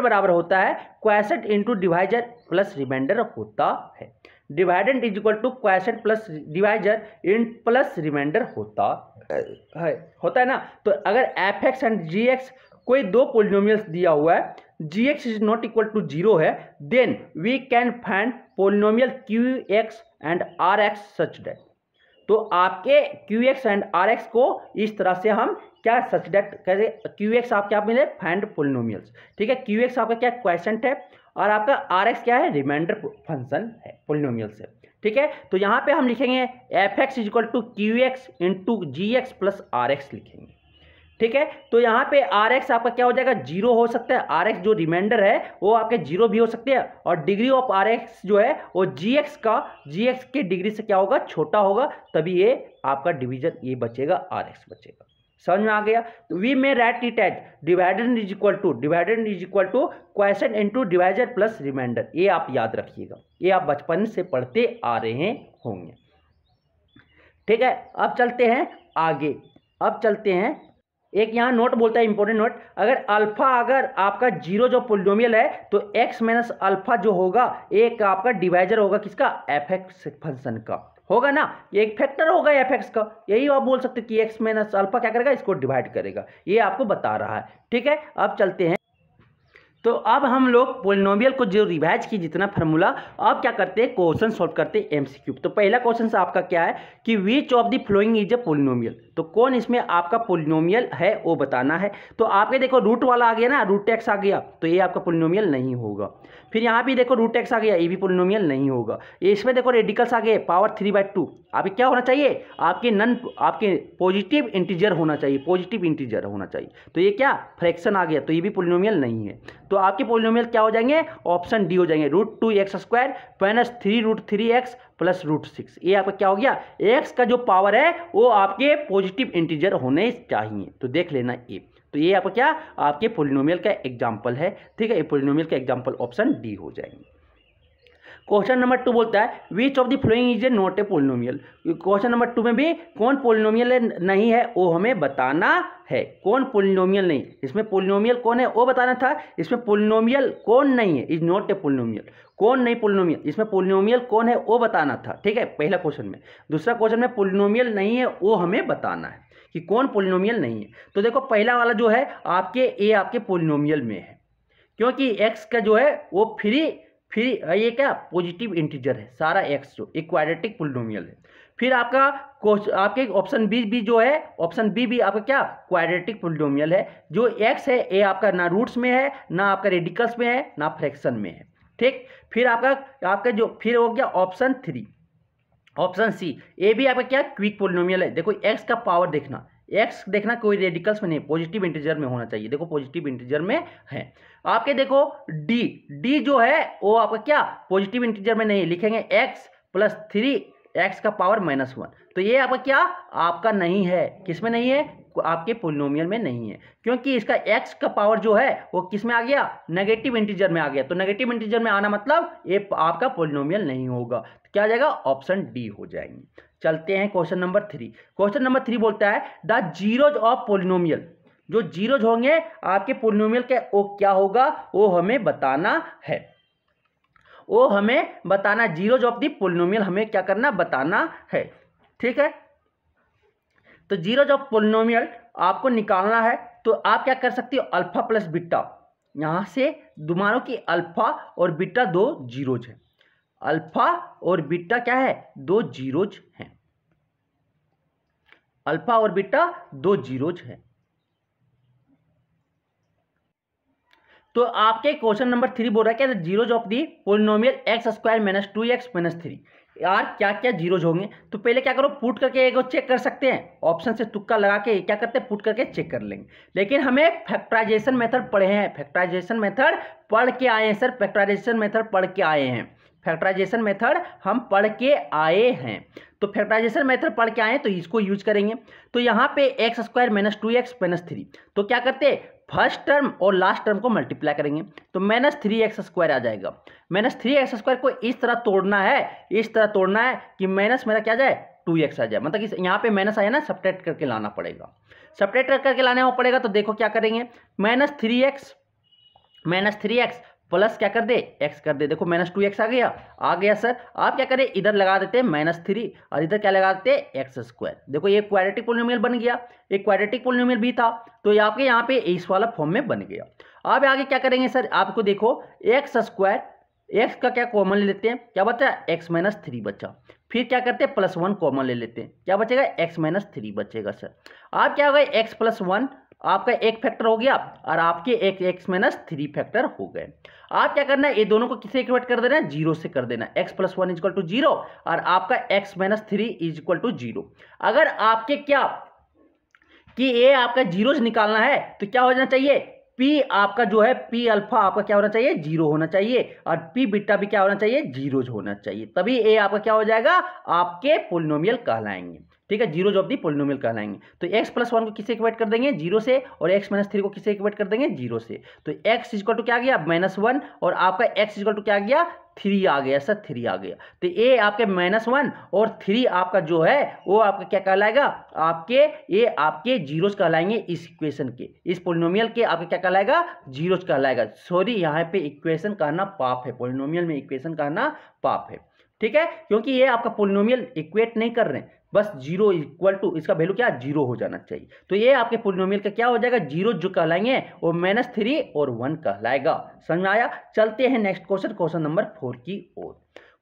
बराबर होता है quotient into divisor plus remainder होता है। Dividend is equal to quotient plus divisor in plus remainder होता है ना। तो अगर F X and G X कोई दो पोलिनोमियल्स दिया हुआ है, G X is not equal to zero है, then we can find polynomial Q x and are x such that. तो आपके q x and are x को इस तरह से हम क्या सच दैट कैसे, क्यू एक्स आप क्या मिले फाइंड पोलिनोमियल्स, ठीक है। क्यू एक्स आपका क्या क्वोशिएंट है और आपका आर एक्स क्या है रिमाइंडर फंक्शन है पोलिनोमियल से, ठीक है। तो यहाँ पे हम लिखेंगे f x is equal to q x into g x plus r x लिखेंगे, ठीक है। तो यहाँ पे आर एक्स आपका क्या हो जाएगा जीरो हो सकता है, आर एक्स जो रिमाइंडर है वो आपके जीरो भी हो सकते हैं, और डिग्री ऑफ आर एक्स जो है वो जी एक्स के डिग्री से क्या होगा छोटा होगा, तभी ये आपका डिवीजन ये बचेगा आर एक्स बचेगा। समझ में आ गया। तो we may write it as dividend is equal to quotient into divisor plus remainder, ये आप याद रखिएगा, ये आप बचपन से पढ़ते आ रहे होंगे, ठीक है। अब चलते हैं आगे। अब चलते हैं, एक यहाँ नोट बोलता है इंपॉर्टेंट नोट, अगर आपका जीरो जो पोलिनोमियल है तो x माइनस अल्फा जो होगा एक आपका डिवाइजर होगा किसका एफ एक्स फंक्शन का होगा ना, एक फैक्टर होगा एफ एक्स का, यही आप बोल सकते कि x माइनस अल्फा क्या करेगा इसको डिवाइड करेगा, ये आपको बता रहा है, ठीक है। अब चलते हैं, तो अब हम लोग पोलिनोमियल को जो रिवाइज की जितना फार्मूला, अब क्या करते हैं क्वेश्चन सॉल्व करते हैं एमसीक्यू। तो पहला क्वेश्चन से आपका क्या है कि which of the following is a polynomial, तो कौन इसमें आपका पोलिनोमियल है वो बताना है। तो आपके देखो रूट वाला आ गया ना, रूट एक्स आ गया तो ये आपका पोलिनोमियल नहीं होगा। फिर यहाँ भी देखो रूट एक्स आ गया, ये भी पोलिनोमियल नहीं होगा। इसमें देखो रेडिकल्स आ गए पावर 3/2, आपके क्या होना चाहिए आपके पॉजिटिव इंटीजर होना चाहिए, तो ये क्या फ्रैक्शन आ गया, तो ये भी पोलिनोमियल नहीं है। तो आपके पोलिनोमियल क्या हो जाएंगे ऑप्शन डी हो जाएंगे, √2x² माइनस 3√3x प्लस √6। ये आपका क्या हो गया, x का जो पावर है वो आपके पॉजिटिव इंटीजर होने चाहिए, तो देख लेना ये। तो ये आपका क्या आपके पोलिनोमियल का एग्जाम्पल है, ठीक है। ये पोलिनोमियल का एग्जाम्पल ऑप्शन डी हो जाएंगे। क्वेश्चन नंबर 2 बोलता है which of the following is a naught A polynomial. Question number 2 में भी कौन पोलिनोमियल नहीं है वो हमें बताना है, कौन पोलिनोमियल नहीं, इसमें पोलिनोमियल कौन है वो बताना था, इसमें पोलिनोमियल कौन नहीं है, इज नॉट ए पोलिनोमियल, कौन नहीं पोलिनोमियल, इसमें पोलिनोमियल कौन है वो बताना था, ठीक है, पहला क्वेश्चन में। दूसरा क्वेश्चन में पोलिनोमियल नहीं है वो हमें बताना है कि कौन पोलिनोमियल नहीं है। तो देखो पहला वाला जो है आपके पोलिनोमियल में है, क्योंकि एक्स का जो है वो फ्री ये क्या पॉजिटिव इंटीजर है सारा एक्स जो एक क्वाड्रेटिक पोलिनोमियल है। फिर आपके ऑप्शन बी भी जो है, ऑप्शन बी भी आपका क्या क्वाड्रेटिक पोलिनोमियल है। जो एक्स है ये आपका ना रूट्स में है, ना आपका रेडिकल्स में है, ना फ्रैक्शन में है, ठीक। फिर आपका जो फिर हो गया ऑप्शन 3, ऑप्शन सी, ये भी आपका क्या क्विक पोलिनोमियल है। देखो एक्स का पावर देखना, एक्स देखना कोई रेडिकल्स में नहीं, पॉजिटिव इंटीजर में होना चाहिए। देखो पॉजिटिव इंटीजर में है। आपके देखो डी जो है वो आपका क्या पॉजिटिव इंटीजर में नहीं, लिखेंगे एक्स प्लस 3 एक्स का पावर -1। तो ये आपका क्या आपका नहीं है, किस में नहीं है, आपके पोलिनोमियल में नहीं है, क्योंकि इसका एक्स का पावर जो है वो किस में आ गया, नेगेटिव इंटीजर में आ गया। तो नेगेटिव इंटीजर में आना मतलब ये आपका पोलिनोमियल नहीं होगा। तो क्या आ जाएगा, ऑप्शन डी हो जाएंगे। चलते हैं क्वेश्चन नंबर 3। क्वेश्चन नंबर 3 बोलता है द जीरोज ऑफ पोलिनोमियल, जो जीरोज होंगे आपके पोलिनोमियल के वो क्या होगा, वो हमें बताना है। वो हमें बताना, जीरोज ऑफ दी पोलिनोमियल हमें क्या करना, बताना है। ठीक है, तो जीरोज ऑफ पोलिनोमियल आपको निकालना है। तो आप क्या कर सकते हो, अल्फा प्लस बीटा, यहां से दोनों की अल्फा और बीटा दो जीरोज है, अल्फा और बीटा क्या है, दो जीरोज हैं, अल्फा और बीटा दो जीरोज है। तो आपके क्वेश्चन नंबर 3 बोल रहा है क्या, zeros of the polynomial x square minus 2x minus 3। यार क्या क्या जीरोज होंगे, तो पहले क्या करो, पुट करके एक चेक कर सकते हैं, ऑप्शन से तुक्का लगा के क्या करते हैं, पुट करके चेक कर लेंगे। लेकिन हमें फैक्टराइजेशन मेथड पढ़े हैं, फैक्टराइजेशन मेथड पढ़ के आए हैं सर, फैक्टराइजेशन मेथड पढ़ के आए हैं, फैक्टराइजेशन मेथड हम पढ़ के आए हैं। तो फैक्टराइजेशन मेथड पढ़ के आए हैं तो इसको यूज करेंगे। तो यहाँ पे x square minus 2x minus 3, तो क्या करते हैं, फर्स्ट टर्म और लास्ट टर्म को मल्टीप्लाई करेंगे तो -3x² आ जाएगा। -3x² को इस तरह तोड़ना है, इस तरह तोड़ना है कि माइनस मेरा क्या आ जाए 2x आ जाए, मतलब कि यहाँ पे माइनस आया ना, सब्ट्रैक्ट करके लाना पड़ेगा, सब्ट्रैक्ट करके लाना पड़ेगा। तो देखो क्या करेंगे, -3x प्लस क्या कर दे, x कर दे, देखो -2x आ गया सर। आप क्या करें, इधर लगा देते हैं -3 और इधर क्या लगा देते हैं x²। देखो ये क्वाड्रेटिक पोलिनोमियल बन गया, एक क्वाड्रेटिक पोलिनोमियल भी था, तो आपके यहाँ पे इस वाला फॉर्म में बन गया। अब आगे क्या करेंगे सर, आपको देखो x², x का क्या कॉमन ले लेते हैं, क्या बचा, x माइनस 3 बचा, फिर क्या करते हैं +1 कॉमन ले लेते हैं, क्या बचेगा, x माइनस 3 बचेगा सर। आप क्या हो गए, x प्लस 1 आपका एक फैक्टर हो गया और आपके एक x माइनस 3 फैक्टर हो गए। आप क्या करना है, ये दोनों को किससे इक्वेट कर देना है, 0 से कर देना, x प्लस 1 इक्वल टू 0 और आपका x माइनस 3 इक्वल टू 0। अगर आपके क्या कि ये आपका जीरोज निकालना है तो क्या हो जाना चाहिए, P आपका जो है P अल्फा आपका क्या होना चाहिए, 0 होना चाहिए और P बीटा भी क्या होना चाहिए, जीरोज होना चाहिए, तभी ये आपका क्या हो जाएगा, आपके पोलिनोमियल कहलाएंगे। ठीक है, जीरोज ऑफ दी पोलिनोमियल कहलाएंगे। तो x प्लस 1 को किससे इक्वेट कर देंगे, 0 से, और x माइनस 3 को किससे इक्वेट कर देंगे, 0 से। तो x इक्वल टू क्या आ गया, -1 और आपका x इक्वल टू क्या आ गया, 3 आ गया सर, 3 आ गया। तो ये आपके -1 और 3 आपका जो है वो आपका क्या कहलाएगा, आपके ये आपके जीरोज कहलाएंगे इस इक्वेशन के, इस पोलिनोमियल के आपके क्या कहलाएगा, जीरोज कहलाएगा। सॉरी यहाँ पे इक्वेशन कहना पाप है, पोलिनोमियल में इक्वेशन कहना पाप है। ठीक है, क्योंकि ये आपका पोलिनोमियल इक्वेट नहीं कर रहे हैं, बस 0 इक्वल टू इसका वैल्यू क्या 0 हो जाना चाहिए। तो ये आपके पोलिनोमियल का क्या हो जाएगा, जीरो जो कहलाएंगे वो -3 और 1 कहलाएगा। समझ में आया। चलते हैं नेक्स्ट क्वेश्चन, क्वेश्चन नंबर 4 की ओर।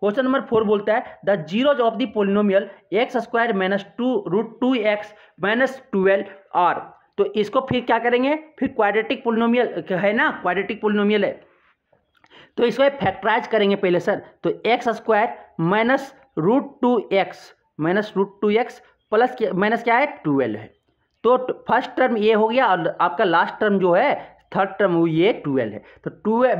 क्वेश्चन नंबर 4 बोलता है the zeros of the polynomial x² minus 2√2x minus 12r। तो इसको फिर क्या करेंगे, फिर क्वाड्रेटिक पोलिनोमियल है ना, क्वाड्रेटिक पोलिनोमियल है तो इसको फैक्टराइज करेंगे पहले सर। तो x² minus √2x minus √2x plus minus क्या है 12 है। तो फर्स्ट टर्म ये हो गया और आपका लास्ट टर्म जो है थर्ड टर्म वो ये 12 है। तो 12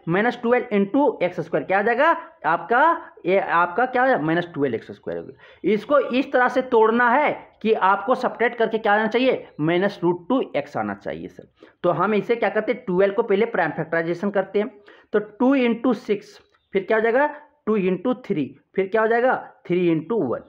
-12 इंटू x² क्या आ जाएगा आपका, ये आपका क्या है -12x² हो गया। इसको इस तरह से तोड़ना है कि आपको सब्ट्रैक्ट करके क्या आना चाहिए, -√2x आना चाहिए सर। तो हम इसे क्या करते हैं, 12 को पहले प्राइम फैक्टराइजेशन करते हैं। तो 2 × 6 फिर क्या हो जाएगा, 2 × 3 फिर क्या हो जाएगा, 3 × 1।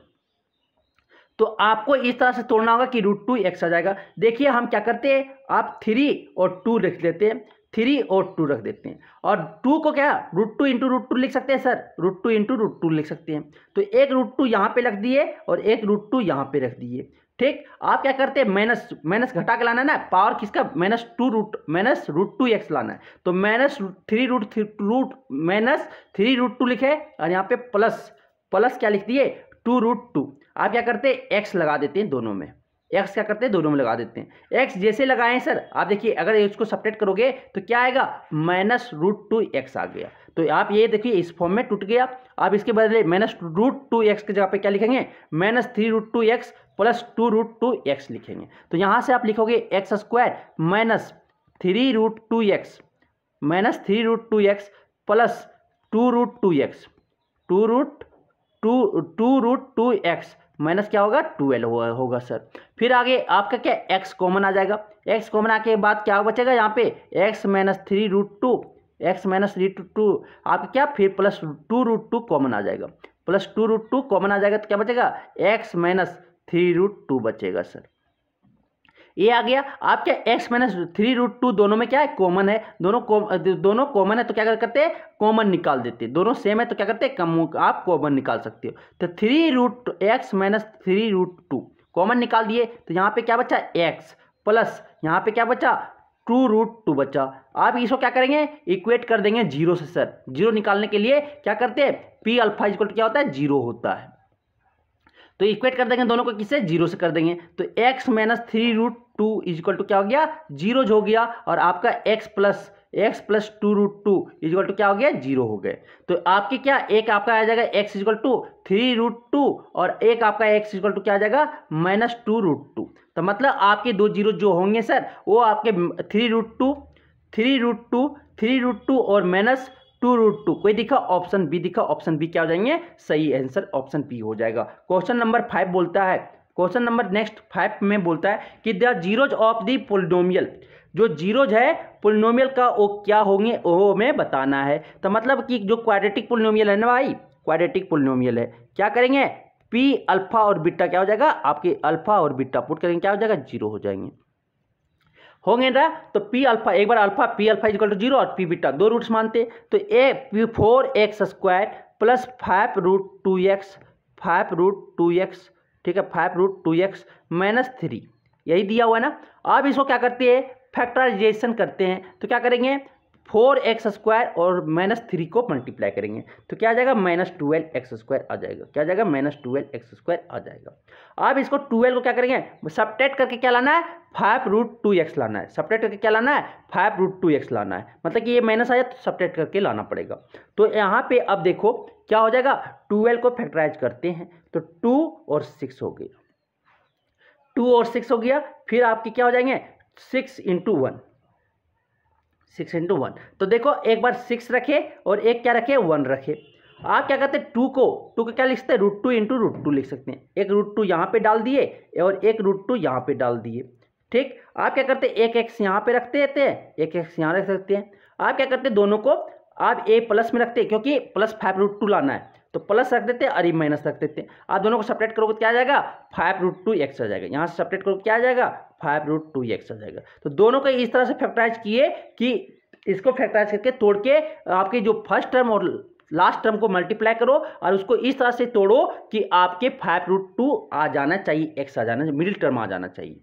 तो आपको इस तरह से तोड़ना होगा कि √2x आ जाएगा। देखिए हम क्या करते हैं, आप 3 और 2 रख देते हैं, 3 और 2 रख देते हैं, और 2 को क्या √2 × √2 लिख सकते हैं सर, √2 × √2 लिख सकते हैं। तो एक √2 यहाँ पे रख दिए और एक √2 यहाँ पे रख दिए। ठीक, आप क्या करते हैं, माइनस घटा के लाना है ना, पावर किसका -√2x लाना है। तो -3√2 लिखे और यहाँ पे प्लस क्या लिख दिए 2√2। आप क्या करते हैं, x लगा देते हैं दोनों में, एक्स क्या करते हैं दोनों में लगा देते हैं। एक्स जैसे लगाएं सर आप देखिए अगर इसको सब्ट्रैक्ट करोगे तो क्या आएगा -√2x आ गया। तो आप ये देखिए इस फॉर्म में टूट गया। आप इसके बदले -√2x की जगह पे क्या लिखेंगे -3√2x प्लस 2√2x लिखेंगे। तो यहाँ से आप लिखोगे x² -3√2x plus 2√2x 2√2x minus क्या होगा 12 होगा सर। फिर आगे आपका क्या x कॉमन आ जाएगा। x कॉमन आके के बाद क्या बचेगा यहाँ पे x -3√2 आपका क्या फिर प्लस 2√2 कॉमन आ जाएगा। प्लस 2√2 कॉमन आ जाएगा तो क्या बचेगा x -3√2 बचेगा सर। ये आ गया। आप क्या x -3√2 दोनों में क्या है कॉमन है, दोनों कॉमन है तो क्या करते हैं कॉमन निकाल देते हैं। दोनों सेम है तो क्या करते हैं आप कॉमन निकाल सकते हो। तो 3√x -3√2 कॉमन निकाल दिए तो यहाँ पे क्या बचा x प्लस यहाँ पे क्या बचा 2√2 बचा। आप इसको क्या करेंगे इक्वेट कर देंगे 0 से सर। 0 निकालने के लिए क्या करते हैं p अल्फा इक्वल क्या होता है 0 होता है। तो इक्वेट कर देंगे दोनों को किससे 0 से कर देंगे तो x -3√2 इक्वल टू क्या हो गया 0 हो गया और आपका x प्लस 2√2 इक्वल टू क्या हो गया 0 हो गए। तो आपके क्या एक आपका आ जाएगा x इक्वल टू 3√2 और एक आपका x इक्वल टू क्या आ जाएगा -2√2। तो मतलब आपके दो जीरो जो होंगे सर वो आपके 3√2 और -2√2 कोई दिखा ऑप्शन बी दिखा, ऑप्शन बी क्या हो जाएंगे सही आंसर ऑप्शन बी हो जाएगा। क्वेश्चन नंबर 5 बोलता है, क्वेश्चन नंबर नेक्स्ट 5 में बोलता है कि the zeros of the polynomial, जो जीरोज है पोलिनोमियल का वो क्या होंगे वो हमें बताना है। तो मतलब कि जो क्वाड्रेटिक पोलिनोमियल है ना भाई, क्वाड्रेटिक पोलिनोमियल है क्या करेंगे पी अल्फा और बीटा क्या हो जाएगा आपके अल्फा और बीटा पुट करेंगे क्या हो जाएगा 0 हो जाएंगे होंगे ना। तो पी अल्फा एक बार alpha P alpha equal to 0 और पी बीटा दो रूट्स मानते तो 4x² प्लस 5√2x ठीक है 5√2x -3 यही दिया हुआ है ना। अब इसको क्या करते हैं फैक्टराइजेशन करते हैं तो क्या करेंगे 4x² और -3 को मल्टीप्लाई करेंगे तो क्या आ जाएगा -12x² आ जाएगा। क्या आ जाएगा -12x² आ जाएगा। अब इसको 12 को क्या करेंगे सब्ट्रैक्ट करके क्या लाना है 5√2x लाना है। सब्ट्रैक्ट करके क्या लाना है 5√2x लाना है। मतलब कि ये माइनस आया तो सब्ट्रैक्ट करके लाना पड़ेगा। तो यहाँ पे अब देखो क्या हो जाएगा 12 को फैक्टराइज करते हैं तो 2 और 6 हो गया 2 और 6 हो गया। फिर आपके क्या हो जाएंगे 6 × 1 तो देखो एक बार 6 रखे और एक क्या रखे 1 रखे। आप क्या करते हैं 2 को क्या लिख सकते हैं √2 × √2 लिख सकते हैं। एक √2 यहाँ पे डाल दिए और एक √2 यहाँ पे डाल दिए ठीक। आप क्या करते हैं एक x यहाँ पे रखते हैं एक x यहाँ रख सकते हैं। आप क्या करते हैं दोनों को आप a प्लस में रखते हैं क्योंकि प्लस 5√2 लाना है तो प्लस रख देते हैं और ये माइनस रख देते हैं। आप दोनों को सेपरेट करोगे क्या आ जाएगा 5√2x आ जाएगा। यहाँ से सेपरेट करोगे क्या आ जाएगा 5√2x आ जाएगा। तो दोनों को इस तरह से फैक्टराइज किए कि इसको फैक्टराइज करके तोड़ के आपके जो फर्स्ट टर्म और लास्ट टर्म को मल्टीप्लाई करो और उसको इस तरह से तोड़ो कि आपके 5√2 आ जाना चाहिए x आ जाना मिडिल टर्म आ जाना चाहिए।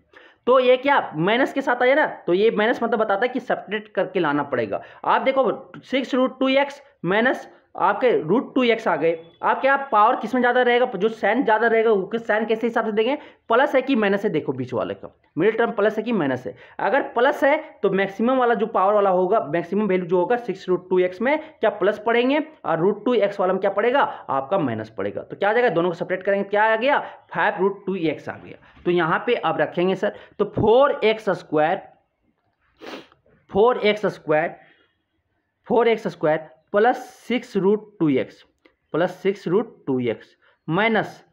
तो ये क्या माइनस के साथ आया ना तो ये माइनस मतलब बताता है कि सब्ट्रैक्ट करके लाना पड़ेगा। आप देखो 6√2x माइनस आपके √2x आ गए। आप क्या पावर किस में ज़्यादा रहेगा जो साइन ज़्यादा रहेगा वो साइन कैसे हिसाब से देंगे प्लस है कि माइनस है। देखो बीच वाले का मिडिल टर्म प्लस है कि माइनस है। अगर प्लस है तो मैक्सिमम वाला जो पावर वाला होगा मैक्सिमम वैल्यू जो होगा 6√2x में क्या प्लस पढ़ेंगे और √2x वाला में क्या पड़ेगा आपका माइनस पड़ेगा। तो क्या आ जाएगा दोनों को सेपरेट करेंगे क्या आ गया 5√2x आ गया। तो यहाँ पे आप रखेंगे सर तो 4x² प्लस 6√2x माइनस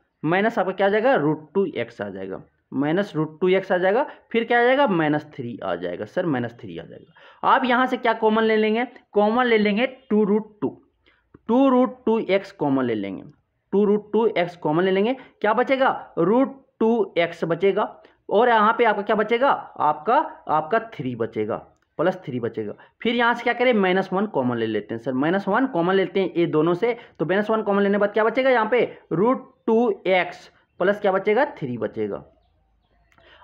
आपका क्या आ जाएगा √2x आ जाएगा -√2x आ जाएगा। फिर क्या आ जाएगा -3 आ जाएगा सर -3 आ जाएगा। आप यहाँ से क्या कॉमन ले लेंगे 2√2x कॉमन ले लेंगे 2√2x कॉमन ले लेंगे क्या बचेगा √2x बचेगा और यहाँ पे आपका क्या बचेगा आपका 3 बचेगा +3 बचेगा। फिर यहाँ से क्या करें -1 कॉमन ले लेते हैं सर -1 कॉमन लेते हैं ये दोनों से तो -1 कॉमन लेने के बाद क्या बचेगा यहाँ पे √2x प्लस क्या बचेगा 3 बचेगा।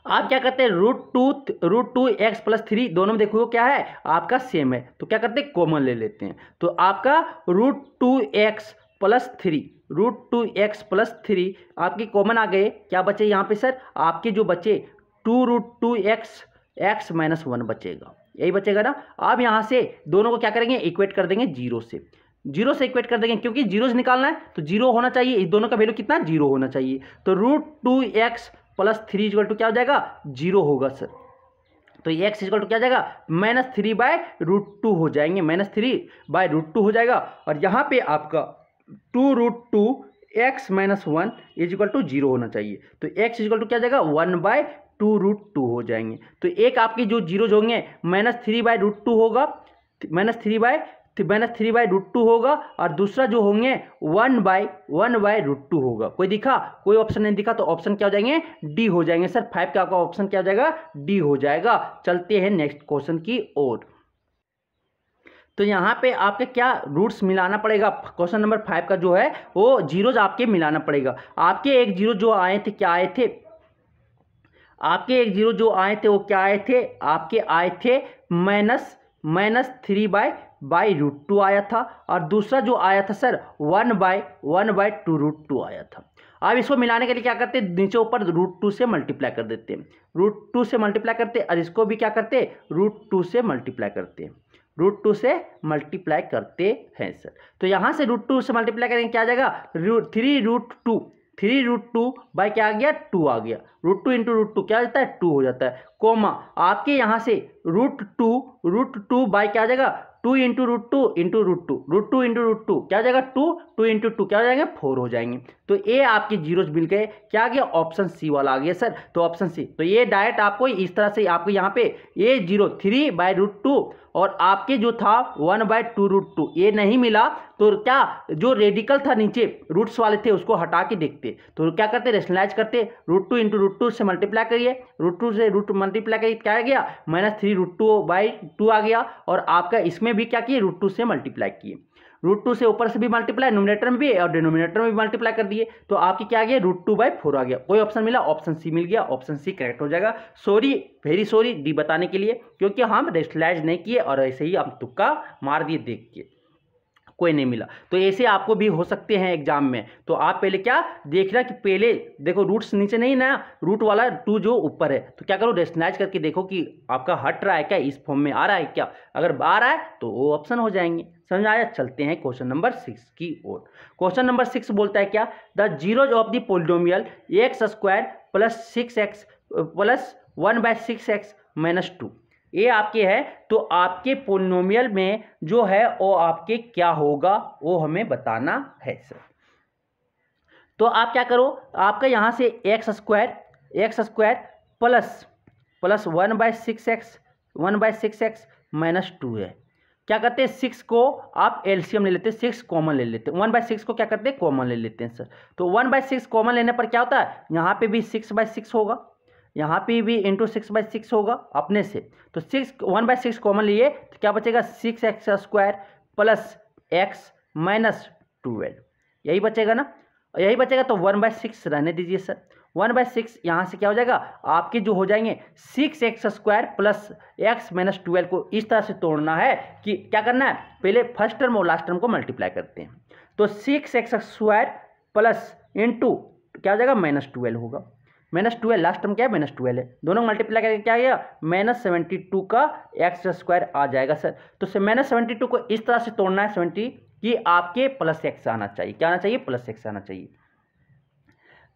आप क्या करते हैं √2x + 3 दोनों में देखो क्या है आपका सेम है तो क्या करते हैं कॉमन ले लेते हैं। तो आपका √2x + 3 √2x प्लस 3 आपके कॉमन आ गए, क्या बचे यहाँ पे सर आपके जो बचे 2√2x x माइनस 1 बचेगा, यही बचेगा ना। अब यहाँ से दोनों को क्या करेंगे इक्वेट कर देंगे जीरो से इक्वेट कर देंगे, क्योंकि जीरो से निकालना है तो जीरो होना चाहिए, इस दोनों का वैल्यू कितना जीरो होना चाहिए। तो √2x प्लस 3 इक्वल टू क्या हो जाएगा जीरो होगा सर। तो ये x इक्वल टू क्या हो जाएगा -3/√2 हो जाएंगे, -3/√2 हो जाएगा। और यहाँ पे आपका 2√2x minus 1 is equal to zero होना चाहिए। तो x इक्वल टू क्या हो जाएगा 1/2√2 हो जाएंगे। तो एक आपकी जो जीरो होंगे -3/√2 होगा, -3/√2 होगा, और दूसरा जो होंगे 1/√2 होगा। कोई दिखा, कोई ऑप्शन नहीं दिखा, तो ऑप्शन क्या हो जाएंगे डी हो जाएंगे सर। 5 का आपका ऑप्शन क्या हो जाएगा डी हो जाएगा। चलते हैं नेक्स्ट क्वेश्चन की ओर। तो यहाँ पे आपके क्या रूट्स मिलाना पड़ेगा, क्वेश्चन नंबर 5 का जो है वो जीरोज आपके मिलाना पड़ेगा। आपके एक जीरो जो आए थे क्या आए थे, आपके एक जीरो जो आए थे वो क्या आए थे, आपके आए थे -3/√2 आया था, और दूसरा जो आया था सर 1/2√2 आया था। अब इसको मिलाने के लिए क्या करते हैं, नीचे ऊपर √2 से मल्टीप्लाई कर देते हैं, √2 से मल्टीप्लाई करते हैं, और इसको भी क्या करते हैं √2 से मल्टीप्लाई करते हैं, √2 से मल्टीप्लाई करते हैं सर। तो यहाँ से √2 से मल्टीप्लाई करेंगे क्या आ जाएगा 3√2 बाई क्या आ गया 2 आ गया, √2 इंटू √2 क्या हो जाता है 2 हो जाता है, कोमा आपके यहाँ से √2 बाई क्या आ जाएगा 2 इंटू √2 इंटू √2 इंटू √2 क्या हो जाएगा 2 इंटू 2 क्या हो जाएंगे 4 हो जाएंगे। तो ये आपके जीरोज मिल गए, क्या आ गया ऑप्शन सी वाला आ गया सर। तो ऑप्शन सी, तो ये डायरेक्ट आपको इस तरह से आपको यहाँ पे ये 3/√2 और आपके जो था 1/2√2 ये नहीं मिला, तो क्या जो रेडिकल था नीचे रूट्स वाले थे उसको हटा के देखते, तो क्या करते रेशनलाइज करते, √2 इंटू √2 से मल्टीप्लाई करिए, √2 से √2 मल्टीप्लाई करिए क्या आ गया -3√2/2 आ गया, और आपका इसमें भी क्या किए √2 से मल्टीप्लाई किए, √2 से ऊपर से भी मल्टीप्लाई न्यूमरेटर में भी और डिनोमिनेटर में भी मल्टीप्लाई कर दिए, तो आपकी क्या आ गया √2/4 आ गया। कोई ऑप्शन मिला, ऑप्शन सी मिल गया, ऑप्शन सी करेक्ट हो जाएगा। सॉरी, वेरी सॉरी डी बताने के लिए, क्योंकि हम रेशनलाइज नहीं किए और ऐसे ही हम तुक्का मार दिए देख के, कोई नहीं मिला। तो ऐसे आपको भी हो सकते हैं एग्जाम में। तो आप पहले क्या देखना कि पहले देखो रूट्स नीचे नहीं ना, रूट वाला 2 जो ऊपर है, तो क्या करो रेशनलाइज करके देखो कि आपका हट रहा है क्या, इस फॉर्म में आ रहा है क्या, अगर आ रहा है तो वो ऑप्शन हो जाएंगे। समझ आया। चलते हैं क्वेश्चन नंबर 6 की ओर। क्वेश्चन नंबर 6 बोलता है क्या, the zeros of the polynomial x² plus 6x plus 1/6x minus 2 ये आपके है। तो आपके पोलिनोमियल में जो है वो आपके क्या होगा वो हमें बताना है सर। तो आप क्या करो, आपका यहाँ से x² प्लस 1/6x माइनस 2 है। क्या करते हैं 6 को आप एलसीएम ले लेते हैं, 6 कॉमन ले लेते हैं, 1/6 को क्या करते हैं कॉमन ले लेते हैं सर। तो 1/6 कॉमन लेने पर क्या होता है, यहाँ पे भी 6/6 होगा, यहाँ पे भी इंटू 6/6 होगा अपने से। तो 1/6 कॉमन लिए तो क्या बचेगा 6x² प्लस x माइनस 12, यही बचेगा ना, यही बचेगा। तो 1/6 रहने दीजिए सर, 1/6 यहाँ से क्या हो जाएगा आपके जो हो जाएंगे 6x² प्लस x माइनस 12 को इस तरह से तोड़ना है कि क्या करना है, पहले फर्स्ट टर्म और लास्ट टर्म को मल्टीप्लाई करते हैं। तो 6x² प्लस इंटू क्या हो जाएगा -12 होगा, -12 लास्ट टर्म क्या है -12 है, दोनों मल्टीप्लाई करके क्या गया -72 का x² आ जाएगा सर। तो -72 को इस तरह से तोड़ना है 70 कि आपके प्लस x आना चाहिए, क्या आना चाहिए प्लस x आना चाहिए।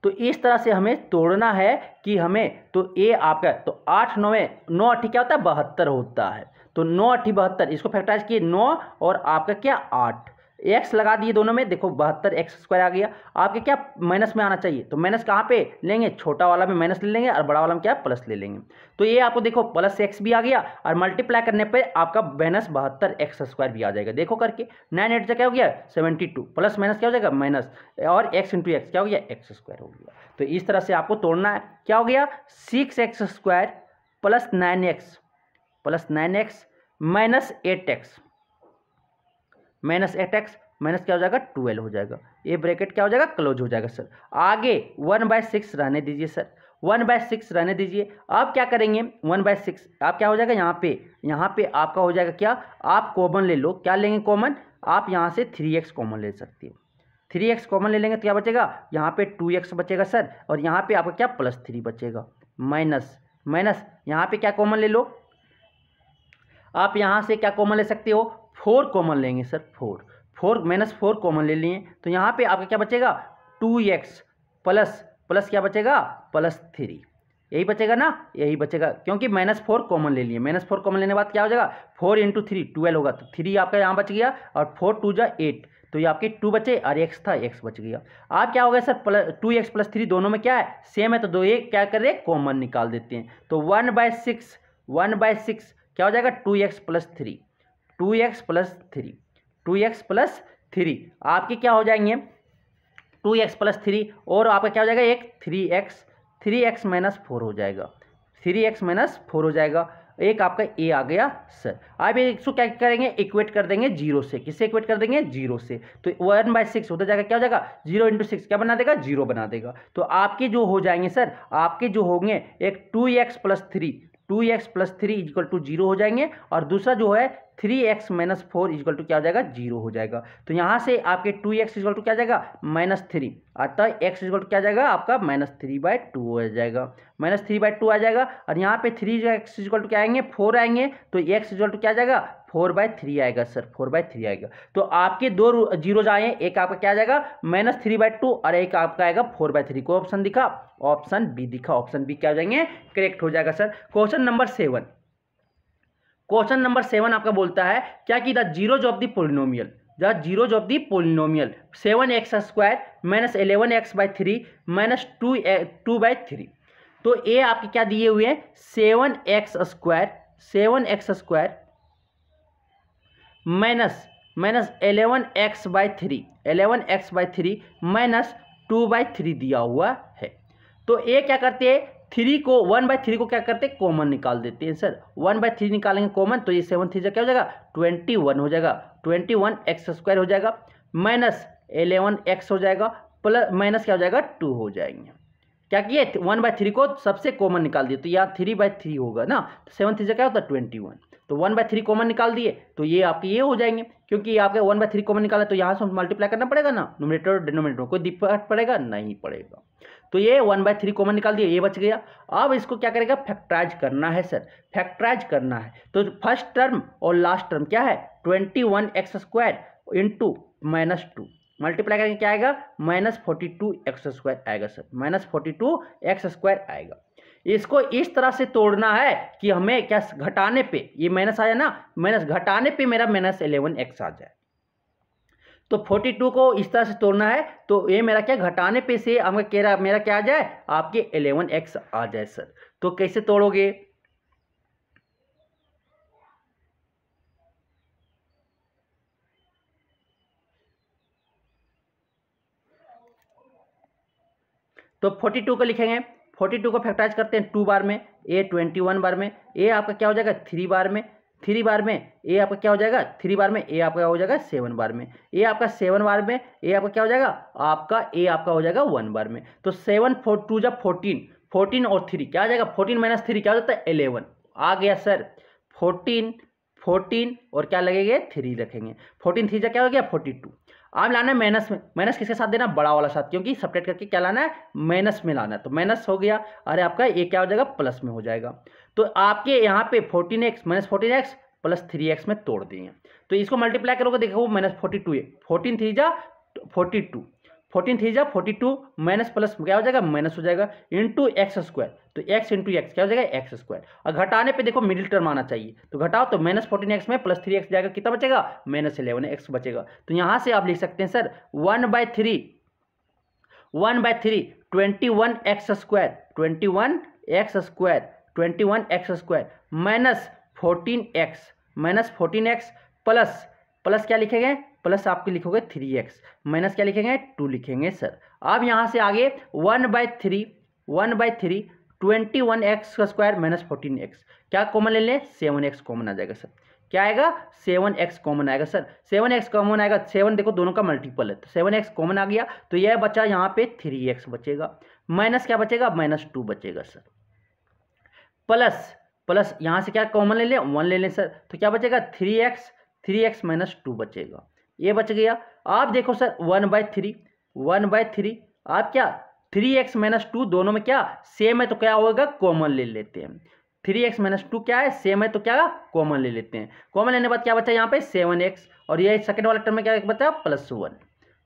तो इस तरह से हमें तोड़ना है कि हमें, तो ये आपका तो 8 9 9 8 क्या होता है 72 होता है। तो 9 8 72 इसको फैक्टराइज किए 9 और आपका क्या 8 x लगा दिए दोनों में, देखो 72x² आ गया। आपके क्या माइनस में आना चाहिए, तो माइनस कहाँ पे लेंगे, छोटा वाला में माइनस ले लेंगे और बड़ा वाला में क्या प्लस ले लेंगे। तो ये आपको देखो प्लस x भी आ गया और मल्टीप्लाई करने पे आपका माइनस 72x² भी आ जाएगा। देखो करके 9 8 क्या हो गया 72 प्लस माइनस क्या हो जाएगा माइनस और x इंटू एक्स क्या हो गया x² हो गया। तो इस तरह से आपको तोड़ना है, क्या हो गया 6x² plus 9x minus 8x minus क्या हो जाएगा 12 हो जाएगा। ये ब्रैकेट क्या हो जाएगा क्लोज हो जाएगा सर। आगे 1/6 रहने दीजिए सर, 1/6 रहने दीजिए। अब क्या करेंगे 1/6 आप क्या हो जाएगा यहाँ पे आपका हो जाएगा क्या, आप कॉमन ले लो, क्या लेंगे कॉमन, आप यहाँ से 3x कॉमन ले सकते हो। 3x कॉमन ले लेंगे तो क्या बचेगा, यहाँ पे 2x बचेगा सर, और यहाँ पे आपका क्या +3 बचेगा, माइनस माइनस यहाँ पे क्या कॉमन ले लो, आप यहाँ से क्या कॉमन ले सकते हो, 4 कॉमन लेंगे सर, 4 -4 कॉमन ले लिए तो यहाँ पे आपका क्या बचेगा 2x प्लस क्या बचेगा +3, यही बचेगा ना, यही बचेगा क्योंकि -4 कॉमन ले लिए, -4 कॉमन लेने के बाद क्या हो जाएगा 4 × 3 12 होगा, तो 3 आपका यहाँ बच गया और 4 2 जा 8, तो ये आपके 2 बचे और x था x बच गया। आप क्या हो गया सर 2x + 3 दोनों में क्या है सेम है, तो दो ये क्या कर रहे हैं कॉमन निकाल देते हैं, तो 1/6 क्या हो जाएगा 2x + 3 2x + 3 आपके क्या हो जाएंगे 2x + 3 और आपका क्या हो जाएगा एक 3x -4 हो जाएगा, 3x -4 हो जाएगा, एक आपका a आ गया सर। अब इसको क्या करेंगे इक्वेट कर देंगे 0 से, किससे इक्वेट कर देंगे 0 से, तो 1/6 होता जाएगा, क्या हो जाएगा 0 × 6 क्या बना देगा 0 बना देगा, तो आपके जो हो जाएंगे सर, आपके जो होंगे एक 2x + 3 = 0 हो जाएंगे, और दूसरा जो है 3x - 4 = क्या हो जाएगा 0 हो जाएगा, तो यहाँ से आपके 2x = क्या आ जाएगा -3, अतः x = क्या आ जाएगा आपका -3/2 हो जाएगा, -3/2 आ जाएगा, और यहाँ पे 3x = क्या आएंगे 4 आएंगे, तो x = क्या आ जाएगा 4/3 आएगा सर, 4/3 आएगा, तो आपके दो जीरोज आए, एक आपका क्या आ जाएगा -3/2 और एक आपका आएगा 4/3, को ऑप्शन दिखा, ऑप्शन बी दिखा, ऑप्शन बी क्या हो जाएंगे करेक्ट हो जाएगा सर। क्वेश्चन नंबर 7 आपका बोलता है क्या कि the zeros of the polynomial 7x² - 11x/3 - 2/3, तो ये आपके क्या दिए हुए हैं 7x² माइनस 11x/3 माइनस 2/3 दिया हुआ है, तो ये क्या करते हैं 1/3 को क्या करते हैं कॉमन निकाल देते हैं सर, 1/3 निकालेंगे कॉमन, तो ये 7 3 क्या हो जाएगा 21 हो जाएगा, 21x² हो जाएगा, -11x हो जाएगा, प्लस माइनस क्या हो जाएगा 2 हो जाएंगे, क्या किए 1/3 को सबसे कॉमन निकाल दिए, तो यहाँ 3/3 होगा ना, तो 7 3 क्या होता है 21, तो 1/3 कॉमन निकाल दिए, तो ये आपके ये हो जाएंगे, क्योंकि ये आपके 1/3 कॉमन निकाला तो यहाँ से मल्टीप्लाई करना पड़ेगा ना, न्यूमरेटर और डिनोमिनेटर, कोई दिक्कत पड़ेगा नहीं पड़ेगा, तो ये 1/3 कॉमन निकाल दिए, ये बच गया। अब इसको क्या करेगा फैक्टराइज करना है सर, फैक्टराइज करना है, तो फर्स्ट टर्म और लास्ट टर्म क्या है 21x² इंटू -2 मल्टीप्लाई करेंगे क्या आएगा -42x² आएगा सर, -42x² आएगा। इसको इस तरह से तोड़ना है कि हमें क्या घटाने पे ये माइनस आया ना, माइनस घटाने पे मेरा -11x आ जाए, तो 42 को इस तरह से तोड़ना है, तो ये मेरा क्या घटाने पे से हमें कह रहा मेरा क्या आ जाए आपके 11x आ जाए सर, तो कैसे तोड़ोगे तो 42 को लिखेंगे, 42 को फैक्टराइज करते हैं 2 बार में, ए 21 बार में, ए आपका क्या हो जाएगा 3 बार में, 3 बार में ए आपका क्या हो जाएगा 3 बार में, ए आपका हो जाएगा 7 बार में, ए आपका 7 बार में, ए आपका क्या हो जाएगा आपका ए आपका हो जाएगा 1 बार में, तो 7 4 2 जा 14, 14 और 3 क्या आ जाएगा 14 - 3 क्या हो जाता है 11 आ गया सर, 14 और क्या लगेंगे 3 रखेंगे, 14 3 जा क्या हो गया 42। अब लाना है माइनस में, माइनस किसके साथ देना बड़ा वाला साथ, क्योंकि सपरेट करके क्या लाना है माइनस में लाना है, तो माइनस हो गया, अरे आपका ये क्या हो जाएगा प्लस में हो जाएगा, तो आपके यहाँ पे 14x - 14x + 3x में तोड़ देंगे, तो इसको मल्टीप्लाई करोगे देखो -42 है, 14 3 जा 42, 14 3 जा 42 माइनस प्लस क्या हो जाएगा माइनस हो जाएगा इंटू x², तो x × x क्या हो जाएगा x², और घटाने पे देखो मिडिल टर्म आना चाहिए, तो घटाओ तो -14x में +3x जाएगा, कितना बचेगा -11x बचेगा, तो यहाँ से आप लिख सकते हैं सर 1/3 21x² -14x प्लस क्या लिखेंगे प्लस आपके लिखोगे 3x माइनस क्या लिखेंगे 2 लिखेंगे सर। अब यहाँ से आगे 1/3 21x² -14x क्या कॉमन ले लें 7x कॉमन आ जाएगा सर, क्या आएगा 7x कॉमन आएगा सर, 7x कॉमन आएगा, 7 देखो दोनों का मल्टीपल है, तो 7x कॉमन आ गया, तो यह बचा यहाँ पे 3x बचेगा, माइनस क्या बचेगा -2 बचेगा सर, प्लस यहाँ से क्या कॉमन ले लें 1 ले लें सर, तो क्या बचेगा 3x -2 बचेगा, ये बच गया। आप देखो सर 1/3 1/3 आप क्या 3x - 2 दोनों में क्या सेम है तो क्या होगा कॉमन ले लेते हैं। 3x - 2 क्या है सेम है तो क्या कॉमन ले लेते हैं। कॉमन लेने के बाद क्या बचा यहाँ पे 7x और ये सेकंड वाला टर्म में क्या बचा +1।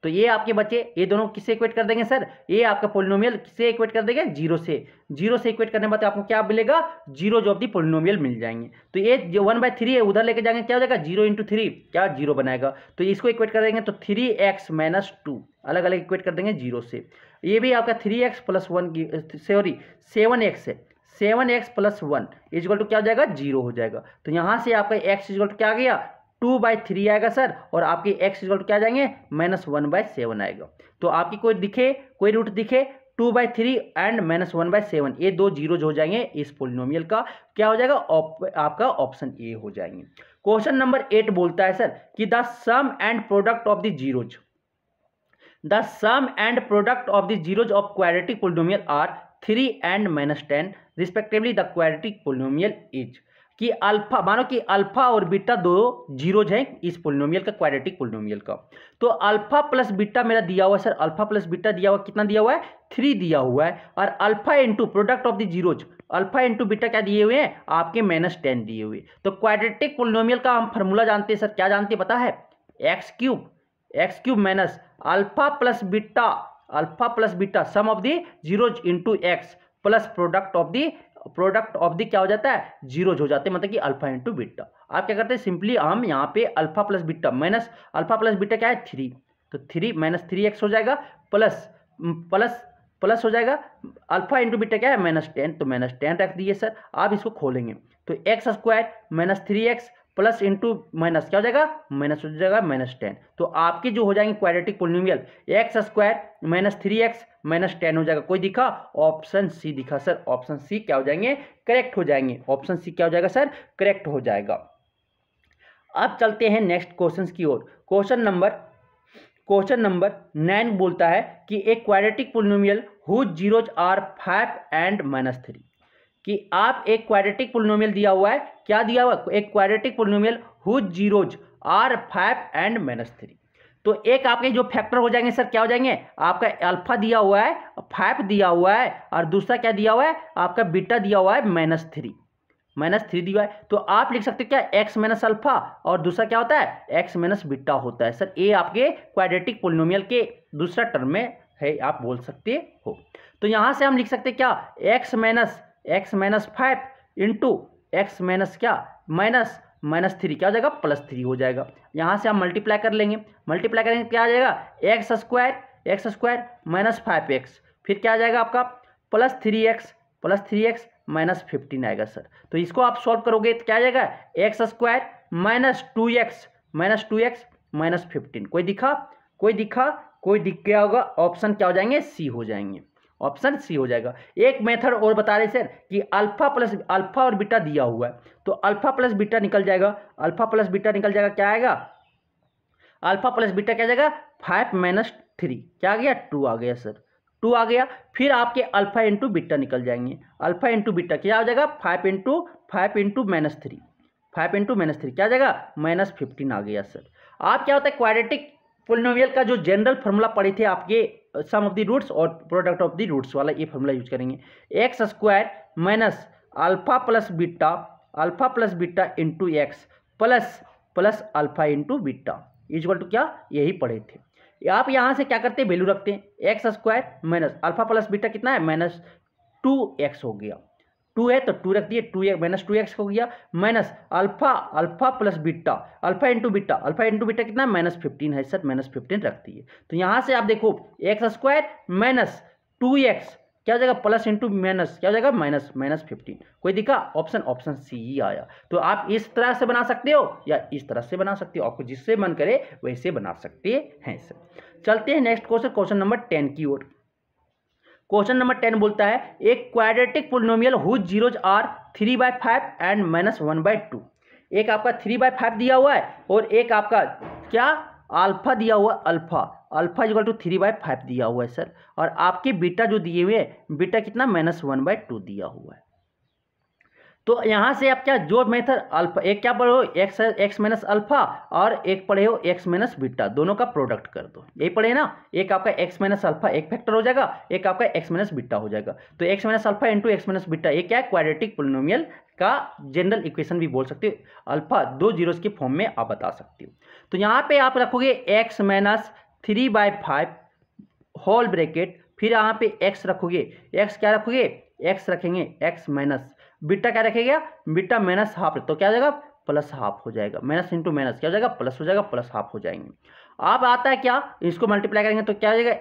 तो ये आपके बचे, ये दोनों किससे इक्वेट कर देंगे सर, ये आपका पोलिनोमियल किससे इक्वेट कर देंगे 0 से। 0 से इक्वेट करने के बाद आपको क्या मिलेगा 0 ऑफ दी पोलिनोमियल मिल जाएंगे। तो ये जो 1/3 है उधर लेके जाएंगे क्या हो जाएगा 0 × 3 क्या 0 बनाएगा। तो इसको इक्वेट कर देंगे तो 3x - 2 अलग अलग इक्वेट कर देंगे 0 से। ये भी आपका 3x + 1 की सॉरी 7x है, 7x + 1 = क्या हो जाएगा 0 हो जाएगा। तो यहाँ से आपका x = क्या आ गया 2/3 आएगा सर, और आपकी x = क्या आ जाएंगे -1/7 आएगा। तो आपकी कोई रूट दिखे 2/3 एंड -1/7 ये दो जीरोज हो जाएंगे, इस पोलिनोमियल का क्या हो जाएगा आपका ऑप्शन ए हो जाएंगे। क्वेश्चन नंबर 8 बोलता है सर कि the sum and product of the zeros of the zeros of quadratic polynomial are 3 and -10 respectively. The quadratic polynomial is कि अल्फा, मानो कि अल्फा और बीटा दो जीरोज हैं इस पोलिनोमियल का, क्वाड्रेटिक पोलिनोमियल का। तो अल्फा प्लस बीटा मेरा दिया हुआ है सर, अल्फा प्लस बीटा दिया हुआ कितना दिया हुआ है 3 दिया हुआ है, और alpha into product of the zeros alpha into beta क्या दिए हुए हैं आपके -10 दिए हुए। तो क्वाड्रेटिक पोलिनोमियल का हम फार्मूला जानते हैं सर, क्या जानते हैं पता है x³ minus alpha plus beta sum of the zeros into x plus product of the क्या हो जाता है जीरोज हो जाते हैं, मतलब कि अल्फा इंटू बीटा। आप क्या करते हैं सिंपली हम यहाँ पे alpha plus beta minus alpha plus beta क्या है 3, तो 3 - 3x हो जाएगा प्लस हो जाएगा अल्फा इंटू बीटा क्या है -10, तो -10 रख दिए सर। आप इसको खोलेंगे तो x² - 3x plus into minus क्या हो जाएगा माइनस हो जाएगा -10। तो आपके जो हो जाएंगे क्वाड्रेटिक पोलिनोमियल x² - 3x -10 हो जाएगा। कोई दिखा ऑप्शन सी दिखा सर, ऑप्शन सी क्या हो जाएंगे करेक्ट हो जाएंगे, ऑप्शन सी क्या हो जाएगा सर करेक्ट हो जाएगा। अब चलते हैं नेक्स्ट क्वेश्चन की ओर। क्वेश्चन नंबर 9 बोलता है कि एक quadratic polynomial whose zeros are 5 and -3, कि आप एक क्वाड्रेटिक पोलिनोमियल दिया हुआ है, क्या दिया हुआ एक quadratic polynomial whose zeros are 5 and -3। तो एक आपके जो फैक्टर हो जाएंगे सर क्या हो जाएंगे, आपका अल्फा दिया हुआ है 5 दिया हुआ है, और दूसरा क्या दिया हुआ है आपका बीटा दिया हुआ है -3 दिया है। तो आप लिख सकते हैं क्या x - अल्फा और दूसरा क्या होता है x - बीटा होता है सर। ये आपके क्वाड्रेटिक पोलिनोमियल के दूसरा टर्म में है, आप बोल सकते हो। तो यहाँ से हम लिख सकते हैं क्या x - 5 इंटू x क्या -3 क्या हो जाएगा +3 हो जाएगा। यहाँ से हम मल्टीप्लाई कर लेंगे, मल्टीप्लाई करेंगे क्या आ जाएगा x² - 5x, फिर क्या आ जाएगा आपका +3x -15 आएगा सर। तो इसको आप सॉल्व करोगे तो क्या आ जाएगा x² - 2x -15। कोई दिख गया होगा, ऑप्शन क्या हो जाएंगे सी हो जाएंगे, ऑप्शन सी हो जाएगा। एक मेथड और बता रहे सर कि अल्फा और बीटा दिया हुआ है, तो अल्फा प्लस बीटा निकल जाएगा क्या आएगा अल्फा प्लस बीटा क्या जाएगा 5 - 3 क्या आ गया 2 आ गया सर, 2 आ गया। फिर आपके अल्फा इंटू बीटा निकल जाएंगे, अल्फा इंटू बीटा क्या हो जाएगा 5 इंटू -3 क्या आ जाएगा -15 आ गया सर। आप क्या होता है क्वाड्रेटिक पोलिनोमियल का जो जनरल फार्मूला पढ़े थे आपके सम ऑफ द रूट्स और प्रोडक्ट ऑफ द रूट्स वाला, ये फार्मूला यूज करेंगे x² minus alpha plus beta into x plus alpha into beta equal to क्या यही पढ़े थे। आप यहाँ से क्या करते हैं वैल्यू रखते हैं x² minus alpha plus beta कितना है -2x हो गया, 2 है तो 2 रख दिए, 2x हो गया minus alpha plus beta alpha into beta कितना -15 है सर, -15 रख दिए। तो यहाँ से आप देखो x² माइनस 2x क्या हो जाएगा प्लस इंटू माइनस क्या हो जाएगा -15। कोई दिखा ऑप्शन सी ही आया। तो आप इस तरह से बना सकते हो या इस तरह से बना सकते हो, आपको जिससे मन करे वैसे बना सकते हैं सर। चलते हैं नेक्स्ट क्वेश्चन नंबर 10 की ओर। क्वेश्चन नंबर 10 बोलता है एक quadratic polynomial whose zeros are 3/5 and -1/2। एक आपका 3/5 दिया हुआ है और एक आपका क्या अल्फा दिया हुआ, अल्फा इक्वल टू 3/5 दिया हुआ है सर, और आपके बीटा जो दिए हुए हैं बीटा कितना -1/2 दिया हुआ है। तो तो यहाँ से आप क्या जो मेथड अल्फा, एक क्या पढ़े हो एक्स माइनस अल्फा और एक पढ़े हो एक्स माइनस बीटा, दोनों का प्रोडक्ट कर दो, यही पढ़े ना। एक आपका एक्स माइनस अल्फा एक फैक्टर हो जाएगा, एक आपका एक्स माइनस बीटा हो जाएगा। तो x minus alpha into X minus beta, ये क्या है, क्वाड्रेटिक पोलिनोमियल का जनरल इक्वेशन भी बोल सकते हो। अल्फा 2 जीरोस के फॉर्म में आप बता सकते हो। तो यहाँ पे आप रखोगे एक्स माइनस 3/5 होल ब्रैकेट, फिर यहाँ पे एक्स रखोगे, एक्स क्या रखोगे, एक्स रखेंगे एक्स माइनस बीटा, क्या रखेगा बीटा माइनस हाफ, तो क्या हो जाएगा प्लस हाफ हो जाएगा, माइनस इंटू माइनस क्या हो जाएगा प्लस हो जाएगा, प्लस हाफ हो जाएंगे। अब आता है क्या, इसको मल्टीप्लाई करेंगे तो क्या हो जाएगा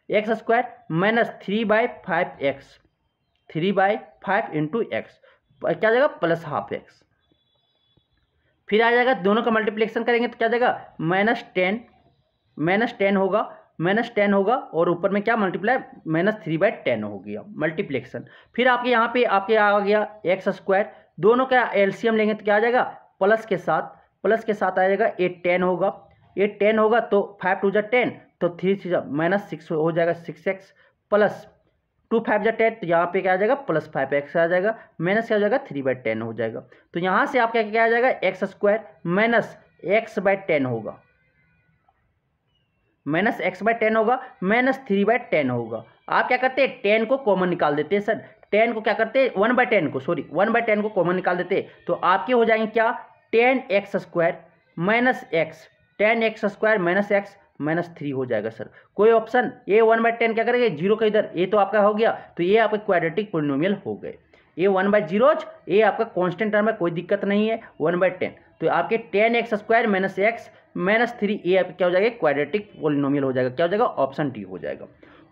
x square minus 3/5 x, 3/5 into x क्या हो जाएगा प्लस हाफ एक्स। फिर आ जाएगा दोनों का मल्टीप्लिकेशन करेंगे तो क्या हो जाएगा माइनस 10 होगा और ऊपर में क्या मल्टीप्लाई -3/10 हो गया मल्टीप्लिकेशन। फिर आपके यहाँ पे आपके आ गया एक्स स्क्वायर, दोनों का एलसीएम लेंगे तो क्या आ जाएगा प्लस के साथ आ जाएगा, ये 10 होगा तो 5 2 10 तो 3 -6 हो जाएगा 6x प्लस 2 5 10, तो यहाँ पे क्या आ जाएगा प्लस 5x आ जाएगा, माइनस क्या हो जाएगा 3/10 हो जाएगा। तो यहाँ से आपका क्या आ जाएगा एक्स स्क्वायर माइनस x/10 होगा, माइनस x/10 होगा, माइनस 3/10 होगा। आप क्या करते हैं 10 को कॉमन निकाल देते हैं सर, 10 को क्या करते हैं 1/10 को कॉमन निकाल देते हैं, तो आपके हो जाएंगे क्या 10x² minus x, 10x² minus x minus 3 हो जाएगा सर। कोई ऑप्शन, ये 1/10 क्या करेंगे जीरो का इधर, ये तो आपका हो गया, तो ये आपके क्वाड्रेटिक पोलिनोमियल हो गए। ये 1/0 ये आपका कांस्टेंट टर्म है, कोई दिक्कत नहीं है 1/10, तो आपके 10x² माइनस एक्स माइनस 3 ये आपका क्या हो जाएगा क्वाड्रेटिक पोलिनोमियल हो जाएगा, क्या हो जाएगा ऑप्शन डी हो जाएगा।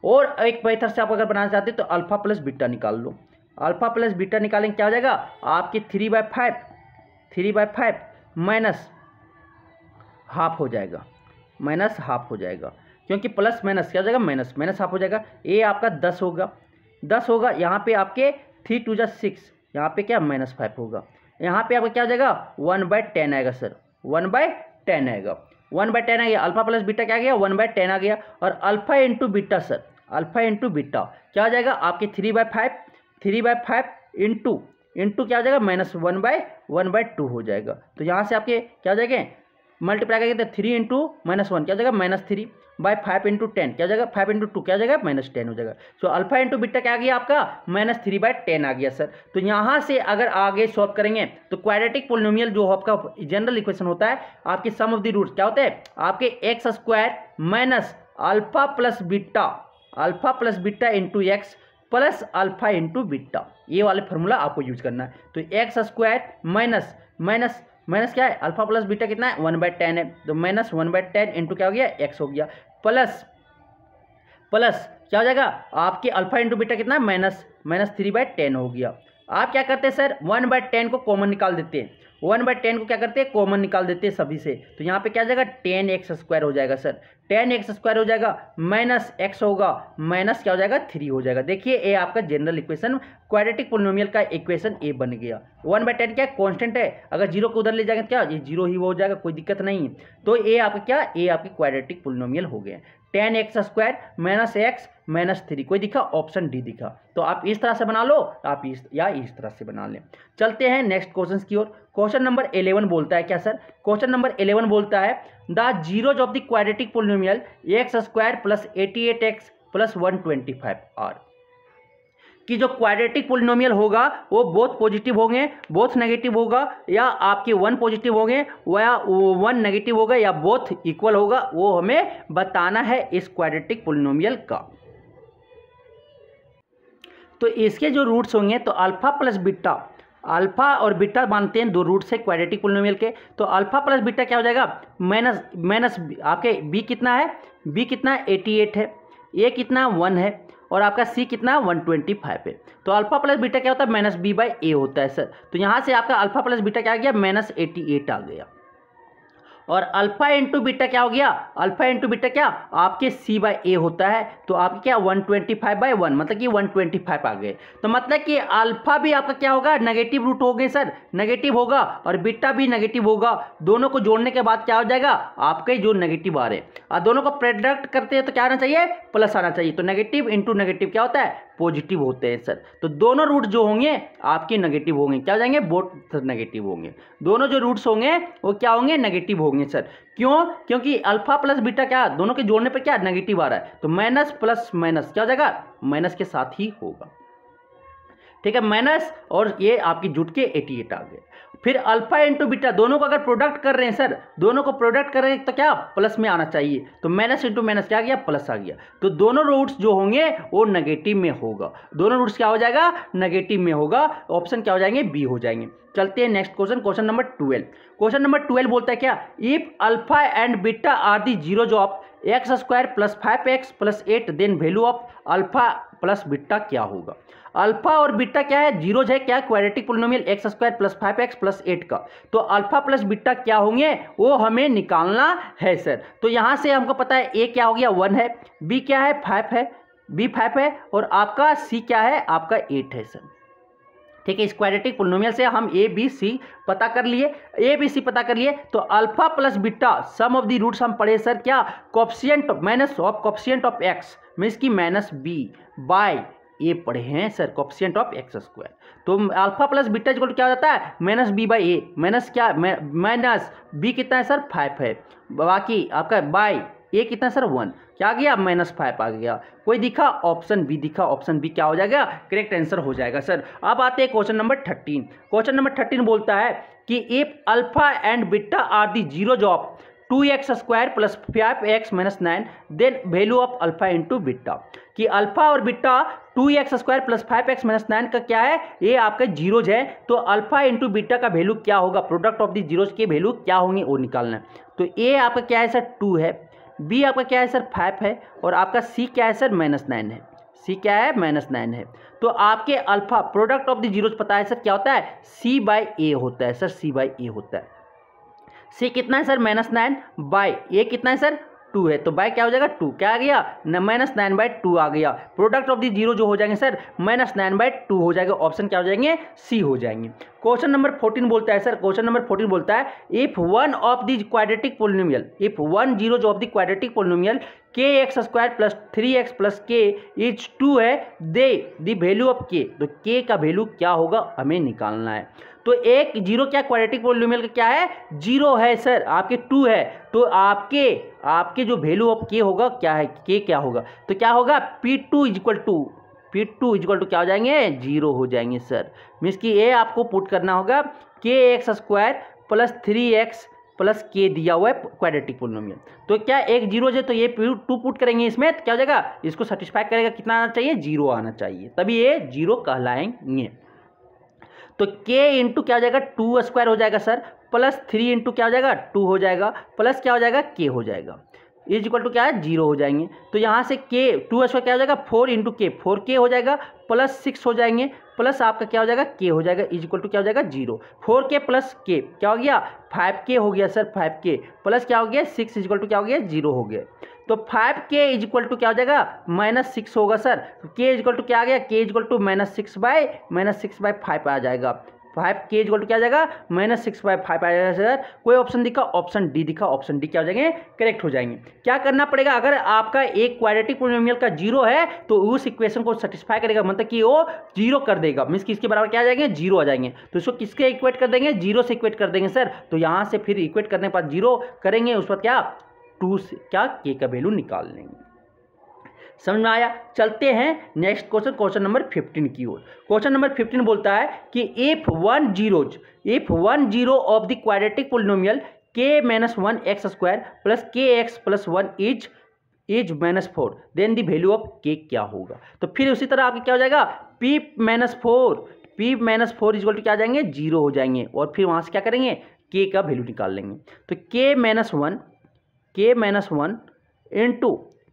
और एक मेथड से आप अगर बनाना चाहते हैं तो अल्फा प्लस बीटा निकाल लो, अल्फा प्लस बीटा निकालेंगे क्या हो जाएगा आपके 3/5 माइनस हाफ हो जाएगा, क्योंकि प्लस माइनस क्या हो जाएगा माइनस हाफ हो जाएगा। ये आपका 10 होगा, यहाँ पे आपके 3 2 6, यहाँ पे क्या -5 होगा, यहाँ पे आपका क्या हो जाएगा 1/10 आएगा सर, 1/10 आएगा, 1/10 आ गया। अल्फा प्लस बीटा क्या आ गया 1/10 आ गया। और alpha into beta sir, alpha into beta क्या हो जाएगा आपके 3/5 इंटू क्या हो जाएगा -1/2 हो जाएगा। तो यहाँ से आपके क्या हो जाएगा मल्टीप्लाई करेंगे तो 3 इंटू -1 क्या हो जाएगा -3/5 इंटू 10 क्या हो जाएगा 5 इंटू 2 क्या हो जाएगा -10 हो जाएगा। सो अल्फा इंटू बीटा क्या आ गया आपका -3/10 आ गया सर। तो यहाँ से अगर आगे सॉल्व करेंगे तो क्वाड्रेटिक पोलिनोमियल जो आपका जनरल इक्वेशन होता है आपकी सम ऑफ द रूट क्या होता है आपके x² minus alpha plus beta into x plus alpha into beta, ये वाले फॉर्मूला आपको यूज करना है। तो x² माइनस क्या है अल्फा प्लस बीटा कितना है 1/10 है, तो -1/10 इंटू क्या हो गया x हो गया, प्लस क्या हो जाएगा आपके अल्फा इंटू बीटा कितना है -3/10 हो गया। आप क्या करते हैं सर 1/10 को कॉमन निकाल देते हैं, 1/10 को क्या करते हैं कॉमन निकाल देते हैं सभी से, तो यहाँ पे क्या हो जाएगा 10x² हो जाएगा सर, 10x² हो जाएगा माइनस x होगा माइनस क्या हो जाएगा 3 हो जाएगा। देखिए ये आपका जनरल इक्वेशन क्वाड्रेटिक पोलिनोमियल का इक्वेशन ए बन गया। 1/10 क्या कांस्टेंट है, अगर जीरो को उधर ले जाएंगे क्या ये जीरो ही हो जाएगा, कोई दिक्कत नहीं है। तो ये आपका क्या ये आपकी क्वाड्रेटिक पोलिनोमियल हो गया 10x² माइनस एक्स माइनस 3, कोई दिखा ऑप्शन डी दिखा। तो आप इस तरह से बना लो, आप इस तरह से बना लें। चलते हैं नेक्स्ट क्वेश्चन की ओर। क्वेश्चन नंबर 11 बोलता है क्या सर, क्वेश्चन नंबर 11 बोलता है the zeros of the quadratic polynomial x² plus 88x plus 125 are, कि जो क्वाड्रेटिक पोलिनोमियल होगा वो बोथ पॉजिटिव होंगे बोथ नेगेटिव होगा, या आपके 1 पॉजिटिव होंगे या 1 नेगेटिव होगा, या बोथ इक्वल होगा, वो हमें बताना है इस क्वाड्रेटिक पोलिनोमियल का। तो इसके जो रूट्स होंगे तो अल्फा प्लस बीटा, अल्फा और बीटा मानते हैं दो रूट्स है क्वाड्रेटिक पोलिनोमियल के, तो अल्फा प्लस बीटा क्या हो जाएगा माइनस आपके बी कितना है 88 है, ए कितना 1 है, और आपका सी कितना 125 है। तो अल्फा प्लस बीटा क्या होता है -b/a होता है सर। तो यहाँ से आपका अल्फा प्लस बीटा क्या आ गया -88 आ गया, और अल्फा इंटू बीटा क्या हो गया अल्फा इंटू बीटा क्या आपके c/a होता है, तो आपके क्या 125/1 मतलब कि 125 आ गए। तो मतलब कि अल्फा भी आपका क्या होगा नेगेटिव रूट हो गए सर, नेगेटिव होगा, और बीटा भी नेगेटिव होगा। दोनों को जोड़ने के बाद क्या हो जाएगा आपके जो नेगेटिव आ रहे हैं, और दोनों को प्रोडक्ट करते हैं तो क्या आना चाहिए प्लस आना चाहिए। तो नेगेटिव इंटू नेगेटिव क्या होता है पॉजिटिव होते हैं सर। तो दोनों रूट जो होंगे आपके नेगेटिव होंगे, क्या हो जाएंगे, बोथ नेगेटिव होंगे। दोनों जो रूट्स होंगे वो क्या होंगे, नेगेटिव होंगे सर। क्यों? क्योंकि अल्फा प्लस बीटा क्या, दोनों के जोड़ने पर क्या नेगेटिव आ रहा है, तो माइनस प्लस माइनस क्या हो जाएगा, माइनस के साथ ही होगा। ठीक है, माइनस और ये आपकी जुट के 88 आ गए। फिर अल्फा इंटू बीटा, दोनों को अगर प्रोडक्ट कर रहे हैं सर, दोनों को प्रोडक्ट कर रहे हैं तो क्या प्लस में आना चाहिए, तो माइनस इंटू माइनस क्या आ गया, प्लस आ गया। तो दोनों रूट्स जो होंगे वो नेगेटिव में होगा, दोनों रूट्स क्या हो जाएगा, नेगेटिव में होगा। ऑप्शन क्या हो जाएंगे, बी हो जाएंगे। चलते हैं next question, question number 12। Question number 12 बोलता है क्या, if alpha and beta are the zeros of x square plus 5x plus 8 then value of alpha plus beta क्या होगा। अल्फा और बीटा क्या है, जीरोज है, क्या quadratic polynomial x square plus 5x plus 8 का। तो अल्फा प्लस बीटा क्या होंगे वो हमें निकालना है सर। तो यहाँ से हमको पता है ए क्या हो गया, 1 है, बी क्या है, 5 है, बी 5 है, और आपका सी क्या है, आपका 8 है सर। ठीक है, इस क्वाड्रेटिक पोलिनोमियल से हम ए बी सी पता कर लिए, ए बी सी पता कर लिए। तो alpha plus beta sum of the roots हम पढ़े सर, क्या coefficient minus of coefficient of X means की माइनस बी बाय ए पढ़े हैं sir, coefficient of x square. तो alpha plus beta equal to क्या हो जाता है, minus B by A, minus क्या, माइनस बी कितना है सर, 5 है, बाकी आपका बाय ए कितना है सर, 1, क्या आ गया, -5 आ गया। कोई दिखा, ऑप्शन बी दिखा, ऑप्शन बी क्या हो जाएगा, करेक्ट आंसर हो जाएगा सर। अब आते हैं क्वेश्चन नंबर 13। क्वेश्चन नंबर 13 बोलता है कि if alpha and beta are the zeros of 2x square plus 5x minus 9 then value of alpha into beta, कि अल्फा और beta 2x square plus 5x minus 9 का क्या है, ये आपका जीरोज है। तो अल्फा इंटू बीटा का वैल्यू क्या होगा, प्रोडक्ट ऑफ द जीरोज के वैल्यू क्या होंगे वो निकालना है। तो ए आपका क्या है सर, 2 है, बी आपका क्या है सर, 5 है, और आपका सी क्या है सर, -9 है, सी क्या है, -9 है। तो आपके alpha product of the zeros पता है सर क्या होता है, सी बाई ए होता है सर, सी बाई ए होता है। सी कितना है सर, -9 बाई ए कितना है सर, 2 है, तो बाय क्या हो जाएगा, 2 क्या आ गया, -9/2 आ गया। प्रोडक्ट ऑफ द जीरो जो हो जाएंगे सर, -9/2 हो जाएगा। ऑप्शन क्या हो जाएंगे, सी हो जाएंगे। क्वेश्चन नंबर 14 बोलता है सर, क्वेश्चन नंबर 14 बोलता है if one of the quadratic polynomial, if one zeros of the quadratic polynomial kx square plus 3x plus k is 2 है, दे द वैल्यू ऑफ k, तो k का वैल्यू क्या होगा हमें निकालना है। तो एक जीरो क्या क्वाड्रेटिक पोलिनोमियल का क्या है, जीरो है सर, आपके 2 है, तो आपके जो वैल्यू ऑफ k होगा क्या है, k क्या होगा, तो क्या होगा, P2 इक्वल टू क्या हो जाएंगे, 0 हो जाएंगे सर। मीन्स कि ये आपको पुट करना होगा kx square plus 3x plus के दिया हुआ है क्वाड्रेटिक पोलिनोमियल। तो क्या एक जीरो है, तो ये 2 पुट करेंगे इसमें, तो क्या हो जाएगा, इसको सेटिस्फाई करेगा, कितना आना चाहिए, 0 आना चाहिए, तभी ये 0 कहलाएंगे। तो k इंटू क्या हो जाएगा, 2 स्क्वायर हो जाएगा सर, प्लस 3 इंटू क्या हो जाएगा, 2 हो जाएगा, प्लस क्या हो जाएगा, k हो जाएगा, इज इक्वल टू क्या है, 0 हो जाएंगे। तो यहाँ से k 2 स्क्वायर क्या हो जाएगा, 4 इंटू के, 4k हो जाएगा, प्लस 6 हो जाएंगे, प्लस आपका क्या हो जाएगा, k हो जाएगा, इज इक्वल टू क्या हो जाएगा, 0। 4k प्लस k क्या हो गया, 5k हो गया सर, 5k प्लस क्या हो गया, 6 इज इक्वल टू क्या हो गया, 0 हो गया। तो 5k इज इक्वल टू क्या हो जाएगा, -6 होगा sir. k is equal to क्या आ गया, k इज इक्वल टू -6/5 आ जाएगा। 5k इज इक्वल टू क्या आ जाएगा, -6/5 आ जाएगा सर। कोई ऑप्शन दिखा, ऑप्शन डी दिखा, ऑप्शन डी क्या हो जाएंगे, करेक्ट हो जाएंगे। क्या करना पड़ेगा, अगर आपका एक क्वाड्रेटिक पोलिनोमियल का 0 है तो उस इक्वेशन को सेटिस्फाई करेगा, मतलब कि वो 0 कर देगा, मीन्स कि इसके बराबर क्या आ जाएंगे, 0 आ जाएंगे। तो इसको किसके इक्वेट कर देंगे, 0 से इक्वेट कर देंगे सर। तो यहाँ से फिर इक्वेट करने के बाद 0 करेंगे, उस पर क्या 2 से क्या k का वैल्यू निकाल लेंगे। समझ में आया। चलते हैं नेक्स्ट क्वेश्चन, क्वेश्चन नंबर 15 की ओर। क्वेश्चन नंबर 15 बोलता है कि if one zero of the quadratic polynomial k-1 x square plus kx plus 1 is -4 then the value of k क्या होगा। तो फिर उसी तरह आपके क्या हो जाएगा, p-4 इक्वल टू क्या आ जाएंगे, 0 हो जाएंगे, और फिर वहाँ से क्या करेंगे, k का वैल्यू निकाल लेंगे। तो k-1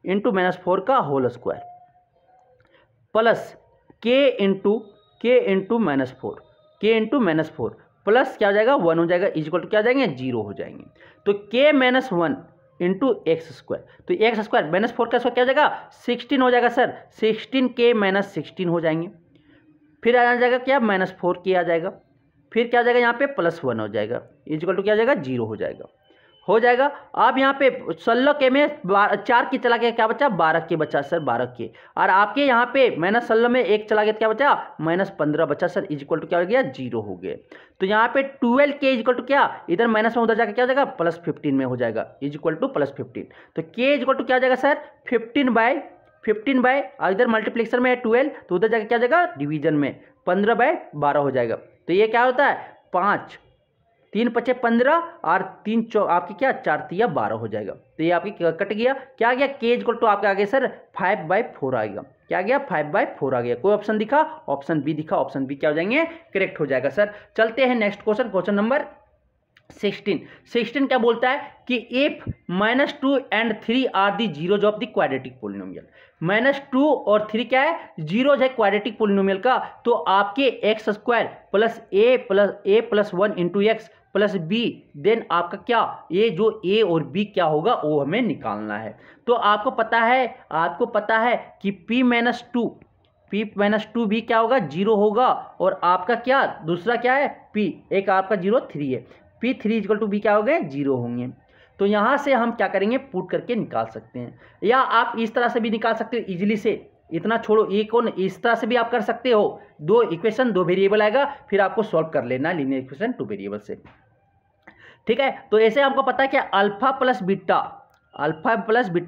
इंटू -4 का whole square plus k into -4 plus क्या हो जाएगा, 1 हो जाएगा, इज इक्वल टू क्या हो जाएंगे, 0 हो जाएंगे। तो k-1 इंटू एक्स स्क्वायर, तो एक्स स्क्वायर -4 का स्क्वायर क्या हो जाएगा, 16 हो जाएगा सर, 16k-16 हो जाएंगे। फिर आ जाएगा क्या, -4k आ जाएगा, फिर क्या हो जाएगा यहाँ पे +1 हो जाएगा, इज इक्वल टू क्या हो जाएगा, 0 हो जाएगा। हो जाएगा। अब यहाँ पे 16 के में 4 के चला गया, क्या बचा 12 के बचा सर, 12 के। और आपके यहाँ पे -16 में 1 चला गया तो क्या बचा -15 बचा सर, इज इक्वल टू क्या हो गया 0 हो गए। तो यहाँ पे 12 के इज इक्वल टू क्या, इधर माइनस में उधर जाकर क्या हो जाएगा +15 में हो जाएगा, इज इक्वल टू +15। तो के इज इक्वल टू क्या हो जाएगा सर 15 बाय और इधर मल्टीप्लिकेशन में है 12 तो उधर जाकर क्या हो जाएगा डिवीजन में 15/12 हो जाएगा। तो ये क्या होता है 5 3 5 15 और 3 आपकी क्या 4 3 12 हो जाएगा। तो ये आपकी कट गया, क्या आ गया के इक्वल टू आपके आगे सर 5/4 आ गया, क्या गया 5/4 आ गया। कोई ऑप्शन दिखा, ऑप्शन बी दिखा, ऑप्शन बी क्या हो जाएंगे करेक्ट हो जाएगा सर। चलते हैं नेक्स्ट क्वेश्चन, क्वेश्चन नंबर 16 क्या बोलता है कि if -2 and 3 are the zeros of the quadratic polynomial. -2 और 3 क्या है जीरोज है क्वाड्रेटिक पोलिनोमियल का, तो आपके x² + a+1 into x plus b, then आपका क्या ये जो a और b क्या होगा वो हमें निकालना है। तो आपको पता है कि p-2 भी क्या होगा 0 होगा, और आपका क्या दूसरा क्या है p, एक आपका 0 3 है, p3 इक्वल टू b क्या हो गए 0 होंगे। तो यहाँ से हम क्या करेंगे पुट करके निकाल सकते हैं, या आप इस तरह से भी निकाल सकते हो इजीली से, इतना छोड़ो ये कौन, इस तरह से भी आप कर सकते हो। 2 इक्वेशन 2 वेरिएबल आएगा, फिर आपको सॉल्व कर लेना लीनियर इक्वेशन 2 वेरिएबल से, ठीक है। तो ऐसे हमको पता है कि अल्फा प्लस बीटा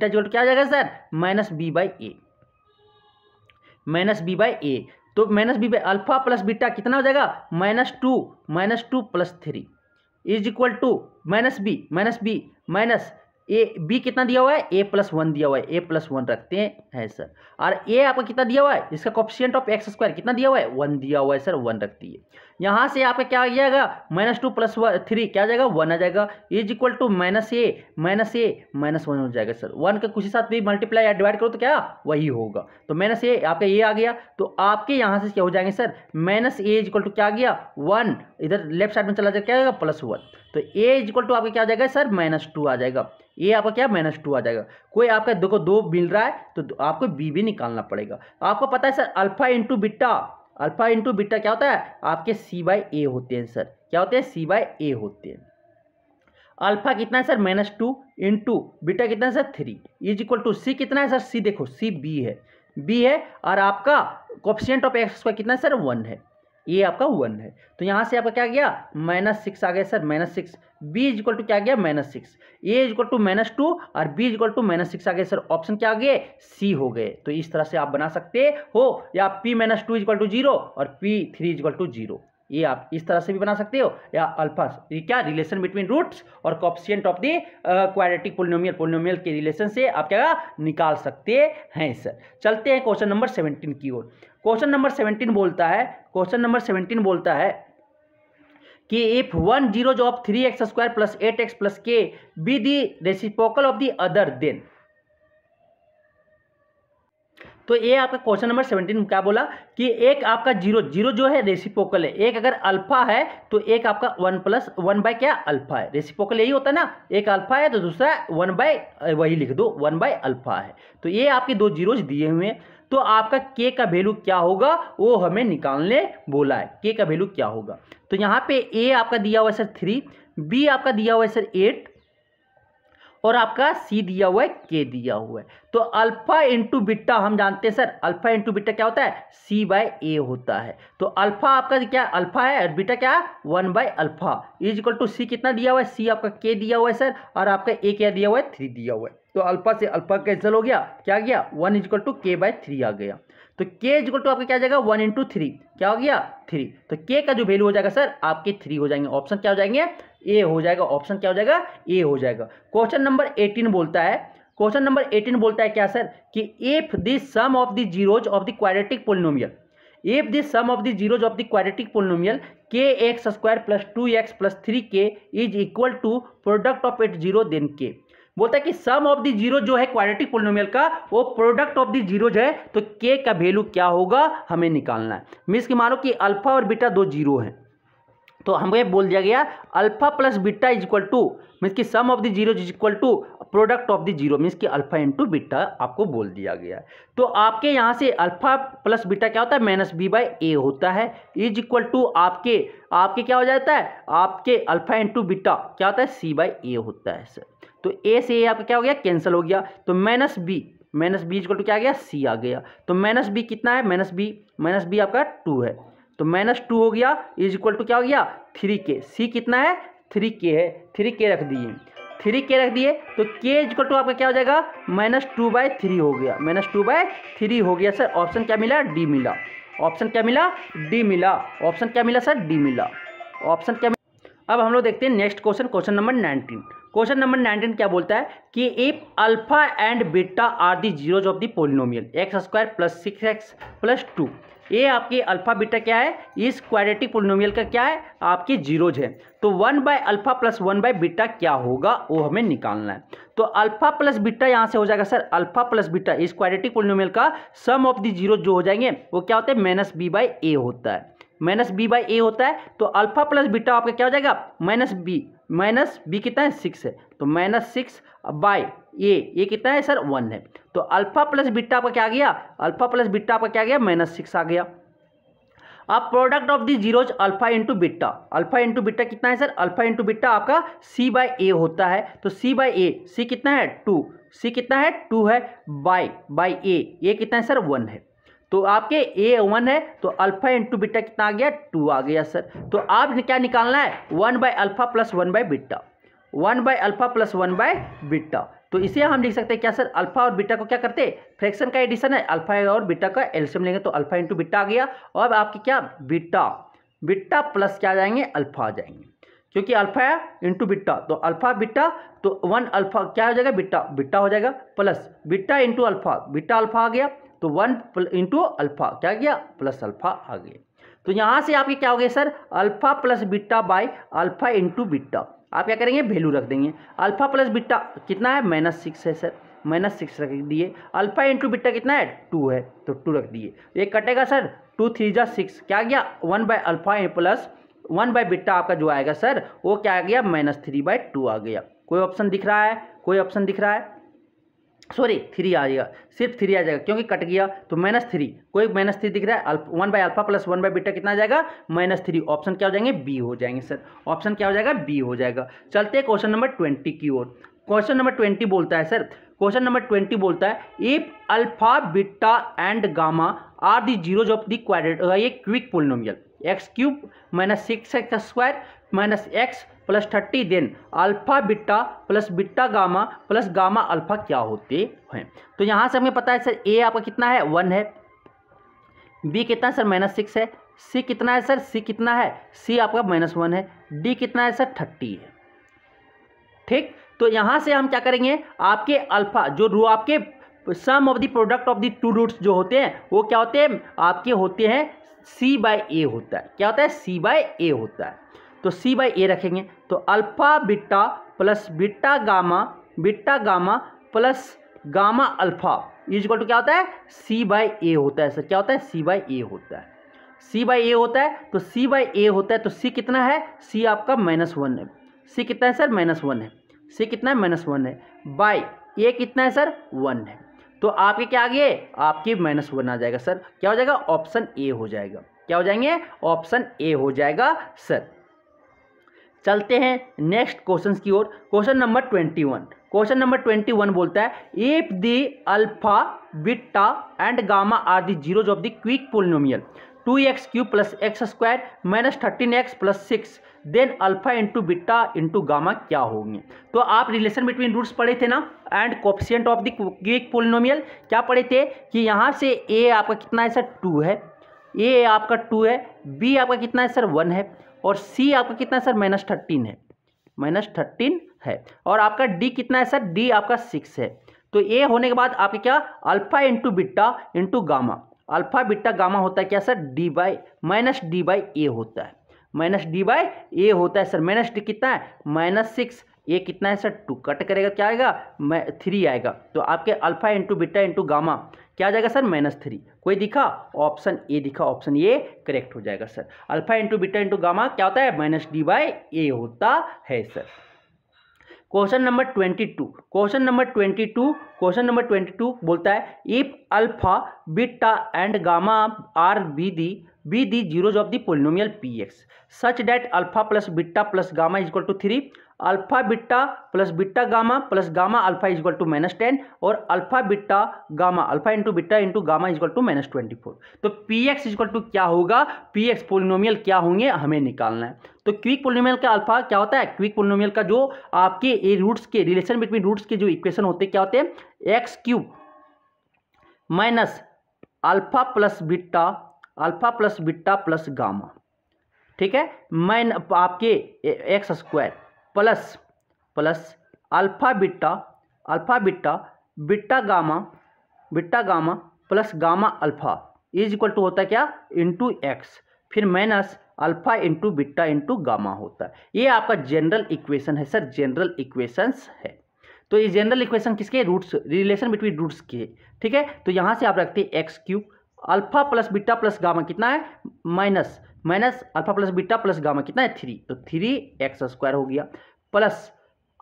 जो क्या आ जाएगा सर -b/a, तो -b/, अल्फा प्लस बीटा कितना हो जाएगा -2 + 3 is equal to -b minus a, b कितना दिया हुआ है a+1 दिया हुआ है, a+1 रखते हैं सर। और a आपका कितना दिया हुआ है, इसका कोएफिशिएंट ऑफ x² कितना दिया हुआ है 1 दिया हुआ है सर, 1 रखती है। यहाँ से आपका क्या आ जाएगा -2 + 3 क्या आ जाएगा 1 आ जाएगा, इज इक्वल टू -1 हो जाएगा सर। 1 के कुछ साथ भी मल्टीप्लाई या डिवाइड करो तो क्या वही होगा, तो -a आपका ये आ गया। तो आपके यहाँ से क्या हो जाएंगे sir -a is equal to क्या आ गया 1, इधर लेफ्ट साइड में चला जाएगा क्या आएगा +1, तो a इज इक्वल टू आपका क्या आ जाएगा सर -2 आ जाएगा, ये आपका क्या -2 आ जाएगा। कोई आपका देखो 2 मिल रहा है तो आपको b भी निकालना पड़ेगा। आपको पता है सर अल्फा इंटू बीटा क्या होता है आपके c/a होते हैं सर, क्या होते हैं c/a होते हैं। अल्फा कितना है सर -2 इंटू बीटा कितना है sir 3 is equal to c कितना है सर, c देखो c b है और आपका कोएफिशिएंट ऑफ x² कितना है सर 1 है, ये आपका 1 है। तो यहाँ से आपका क्या गया -6 आ गया sir, -6, b is equal to क्या गया -6, a इज इक्वल टू -2 और b इज इक्वल टू -6 आ गया सर। ऑप्शन क्या आ गए c हो गए। तो इस तरह से आप बना सकते हो, या p-2 इज इक्वल टू 0 और p3 इज इक्वल टू 0, ये आप इस तरह से भी बना सकते हो। या अल्फा ये क्या रिलेशन बिटवीन रूट्स और coefficient of the quadratic polynomial के रिलेशन से आप क्या निकाल सकते हैं सर। चलते हैं क्वेश्चन नंबर 17 की ओर। क्वेश्चन नंबर 17 बोलता है कि if 1 zeros of 3x² + 8x + k be the reciprocal of the other, then। तो ये आपका क्वेश्चन नंबर 17 में क्या बोला कि एक आपका जीरो जो है रेसिप्रोकल है, एक अगर अल्फा है तो एक आपका 1 क्या अल्फा है, रेसिप्रोकल यही होता है ना, एक अल्फा है तो दूसरा 1 वही लिख दो 1 अल्फा है। तो ये आपके 2 जीरोज दिए हुए हैं, तो आपका k का वैल्यू क्या होगा वो हमें निकालने बोला है, k का वैल्यू क्या होगा। तो यहाँ पे a आपका दिया हुआ है सर 3, b आपका दिया हुआ है सर 8 और आपका c दिया हुआ है k दिया हुआ है। तो अल्फा इंटू बीटा हम जानते हैं सर, अल्फा इंटू बीटा क्या होता है c/a होता है। तो अल्फा आपका क्या अल्फा है और बीटा क्या 1/अल्फा इज इक्वल टू c कितना दिया हुआ है, c आपका k दिया हुआ है सर, और आपका a क्या दिया हुआ है 3 दिया हुआ है। तो अल्फा से अल्फा कैंसिल हो गया, क्या गया 1 इज इक्वल टू k/3 आ गया। तो k इज इक्वल टू आपका क्या जाएगा 1 × 3 क्या हो गया 3। तो k का जो वैल्यू हो जाएगा सर आपके 3 हो जाएंगे, ऑप्शन क्या हो जाएंगे ए हो जाएगा, ऑप्शन क्या हो जाएगा ए हो जाएगा। क्वेश्चन नंबर 18 बोलता है क्या सर कि if the sum of the zeros of the quadratic polynomial, if the sum of the zeros of the quadratic polynomial kx² + 2x + 3k is equal to product of it 0 then k। बोलता है कि सम of the zero जो है quadratic polynomial का वो product of the zeros है, तो k का वैल्यू क्या होगा हमें निकालना है। मींस कि मानो कि अल्फा और बीटा 2 जीरो हैं, तो हमें ये बोल दिया गया alpha plus beta is equal to means की sum of the zero is equal to product of the zero means की अल्फा इंटू बीटा आपको बोल दिया गया है। तो आपके यहाँ से अल्फा प्लस बीटा क्या होता है माइनस बी बाई ए होता है इज इक्वल टू आपके क्या हो जाता है आपके अल्फा इंटू बीटा क्या होता है सी बाई ए होता है सर। तो ए से ए आपका क्या हो गया कैंसिल हो गया तो minus b is equal to क्या आ गया सी आ गया। तो माइनस बी कितना है माइनस बी आपका 2 है तो -2 हो गया इज इक्वल टू क्या हो गया 3k। सी कितना है 3k है 3k रख दिए तो k इज इक्वल टू आपका क्या हो जाएगा -2/3 हो गया -2/3 हो गया सर। ऑप्शन क्या मिला डी मिला ऑप्शन क्या मिला सर डी मिला। अब हम लोग देखते हैं next question number 19। Question number 19 क्या बोलता है कि if alpha and beta are the zeros of the polynomial x² + 6x + 2। ये आपकी अल्फा बीटा क्या है इस क्वाड्रेटिक पोलिनोमियल का क्या है आपकी जीरोज है। तो 1/अल्फा + 1/बीटा क्या होगा वो हमें निकालना है। तो अल्फा प्लस बीटा यहाँ से हो जाएगा सर अल्फा प्लस बीटा इस क्वाड्रेटिक पोलिनोमियल का सम ऑफ द जीरो जो हो जाएंगे वो क्या होता है -b/a होता है -b/a होता है। तो अल्फा प्लस बीटा आपका क्या हो जाएगा -b कितना है 6 है तो -6/a ये कितना है सर 1 है। तो अल्फा प्लस बीटा आपका क्या आ गया -6 आ गया। अब product of the zeros alpha into beta कितना है सर अल्फा इंटू बीटा आपका c/a होता है। तो c कितना है 2 है बाई ए कितना है सर 1 है। तो आपके a 1 है तो अल्फा इंटू बीटा कितना आ गया 2 आ गया सर। तो आप क्या निकालना है 1/अल्फा + 1/बीटा। तो इसे हम लिख सकते हैं क्या सर अल्फा और बीटा को क्या करते हैं फ्रैक्शन का एडिशन है अल्फा और बीटा का एलसीएम लेंगे तो अल्फा इंटू बीटा आ गया। और आपकी क्या बीटा प्लस क्या आ जाएंगे अल्फा आ जाएंगे क्योंकि अल्फा इंटू बीटा तो अल्फा बीटा तो 1 अल्फा क्या हो जाएगा बीटा हो जाएगा plus beta into alpha alpha आ गया तो 1 इंटू अल्फा क्या गया प्लस अल्फा आ गया। तो यहाँ से आपके क्या हो गया sir alpha plus beta by alpha into beta आप क्या करेंगे वैल्यू रख देंगे। अल्फा प्लस बीटा कितना है -6 है सर -6 रख दिए। अल्फा इंटू बीटा कितना है 2 है तो 2 रख दिए। ये कटेगा सर 2 3 जा 6 क्या गया 1/अल्फा प्लस 1/बीटा आपका जो आएगा सर वो क्या आ गया -3/2 आ गया। कोई ऑप्शन दिख रहा है सॉरी 3 आ जाएगा सिर्फ 3 आ जाएगा क्योंकि कट गया तो -3 कोई -3 दिख रहा है 1/अल्फा + 1/बीटा कितना आ जाएगा -3। ऑप्शन क्या हो जाएंगे बी हो जाएंगे सर ऑप्शन क्या हो जाएगा बी हो जाएगा। चलते हैं क्वेश्चन नंबर 20 की ओर। क्वेश्चन नंबर 20 बोलता है sir if alpha beta and gamma are the zeros of the क्विक polynomial x³ - 6x² - x + 30 then alpha beta plus beta gamma plus gamma alpha क्या होते हैं। तो यहाँ से हमें पता है सर ए आपका कितना है 1 है बी कितना है सर -6 है सी कितना है सर सी आपका -1 है डी कितना है सर 30 है। ठीक तो यहाँ से हम क्या करेंगे आपके अल्फा जो रो आपके sum of the product of the two roots जो होते हैं वो क्या होते हैं आपके होते हैं c/a होता है। क्या होता है c/a होता है तो c/a रखेंगे। तो alpha beta plus beta gamma plus gamma alpha is equal to क्या होता है c/a होता है सर। क्या होता है c/a होता है तो c/a होता है तो c कितना है c आपका -1 है c कितना है सर -1 है बाई a कितना है सर 1 है। तो आपके क्या आ गए आपके -1 आ जाएगा सर क्या हो जाएगा ऑप्शन ए हो जाएगा क्या हो जाएंगे ऑप्शन ए हो जाएगा सर। चलते हैं नेक्स्ट क्वेश्चन की ओर। क्वेश्चन नंबर 21 बोलता है if the alpha beta and gamma are the zeros of the क्विक polynomial 2x³ + x² - 13x + 6 then alpha into beta into gamma क्या होंगे। तो आप रिलेशन बिटवीन रूट्स पढ़े थे ना एंड कोफिशिएंट ऑफ द क्विक पोलिनोमियल क्या पढ़े थे कि यहाँ से a आपका कितना है सर 2 है a आपका 2 है b आपका कितना है सर 1 है और c आपका कितना है सर -13 है -13 है और आपका d कितना है सर d आपका 6 है। तो a होने के बाद आपके क्या alpha into beta into gamma alpha beta gamma होता है क्या सर -d/a होता है -d/a होता है सर। -d कितना है -6 ये कितना है सर 2, कट करेगा क्या आएगा 3 आएगा। तो आपके alpha into beta into gamma क्या आ जाएगा सर -3। कोई दिखा? ऑप्शन ए दिखा, ऑप्शन ए करेक्ट हो जाएगा sir. Alpha into beta into gamma क्या होता है -d/a होता है sir. Question number 22, question number 22 बोलता है if alpha beta and gamma are be the zeros of the polynomial px such that alpha plus beta plus gamma is equal to 3, alpha beta plus beta gamma plus gamma alpha is equal to -10 और alpha beta gamma alpha into beta into gamma is equal to -24। तो px is equal to क्या होगा, px polynomial क्या होंगे हमें निकालना है। तो क्विक पोलिनोमियल का अल्फा क्या होता है, क्विक पोलिनोमियल का जो आपके ए रूट्स के रिलेशन बिटवीन रूट्स के जो इक्वेशन होते हैं क्या होते हैं, x³ minus alpha plus beta plus gamma, ठीक है, माइन आपके x² plus alpha beta beta gamma plus gamma alpha is equal to होता है क्या इंटू एक्स, फिर minus alpha into beta into gamma होता है। ये आपका जनरल इक्वेशन है सर, जनरल इक्वेशंस है। तो ये जनरल इक्वेशन किसके, रूट्स, रिलेशन बिटवीन रूट्स के, ठीक है। तो यहाँ से आप रखते हैं x³ alpha plus beta plus gamma कितना है minus alpha plus beta plus gamma कितना है 3, तो 3x² हो गया, plus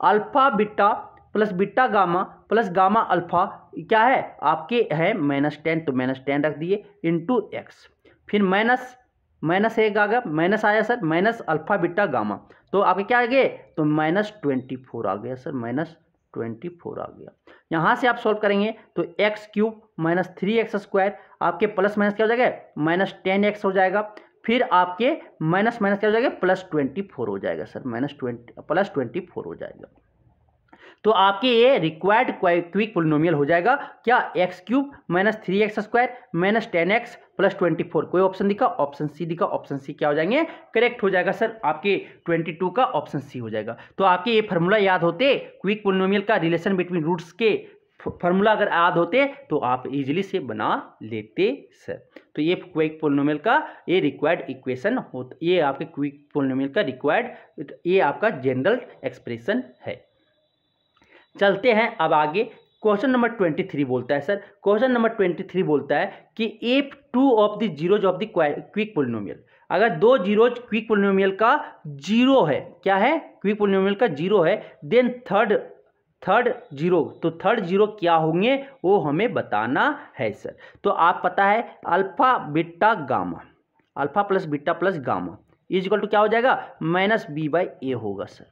alpha beta plus beta gamma plus gamma alpha क्या है आपके है -10, तो -10 रख दिए इंटू एक्स, फिर माइनस एक आ गया, माइनस आया sir, minus alpha beta gamma, तो आपके क्या आ गए, तो -24 आ गया सर, -24 आ गया। यहाँ से आप सॉल्व करेंगे तो x³ माइनस 3x² आपके प्लस माइनस क्या हो जाएगा -10x हो जाएगा, फिर आपके माइनस क्या हो जाएगा +24 हो जाएगा सर, +24 हो जाएगा। तो आपके ये रिक्वायर्ड क्विक पोलिनोमियल हो जाएगा क्या, x³ minus 3x² minus 10x plus 24। कोई ऑप्शन दिखा, ऑप्शन सी दिखा, ऑप्शन सी क्या हो जाएंगे करेक्ट हो जाएगा सर, आपके 22 का ऑप्शन सी हो जाएगा। तो आपके ये फार्मूला याद होते, क्विक पोलिनोमियल का रिलेशन बिटवीन रूट्स के फार्मूला अगर याद होते तो आप इजीली से बना लेते सर। तो ये क्विक पोलिनोमियल का ये रिक्वायर्ड इक्वेशन होता, ये आपके क्विक पोलिनोमियल का रिक्वायर्ड, ये आपका जनरल एक्सप्रेशन है। चलते हैं अब आगे, क्वेश्चन नंबर 23 बोलता है सर, क्वेश्चन नंबर 23 बोलता है कि if 2 of the zeros of the क्विक पोलिनोमियल, अगर 2 जीरोज क्विक पोलिनोमियल का जीरो है, क्या है क्विक पोलिनोमियल का जीरो है, देन थर्ड जीरो, तो थर्ड जीरो क्या होंगे वो हमें बताना है सर। तो आप पता है alpha beta gamma, alpha plus beta plus gamma is equal to क्या हो जाएगा -b/a होगा सर,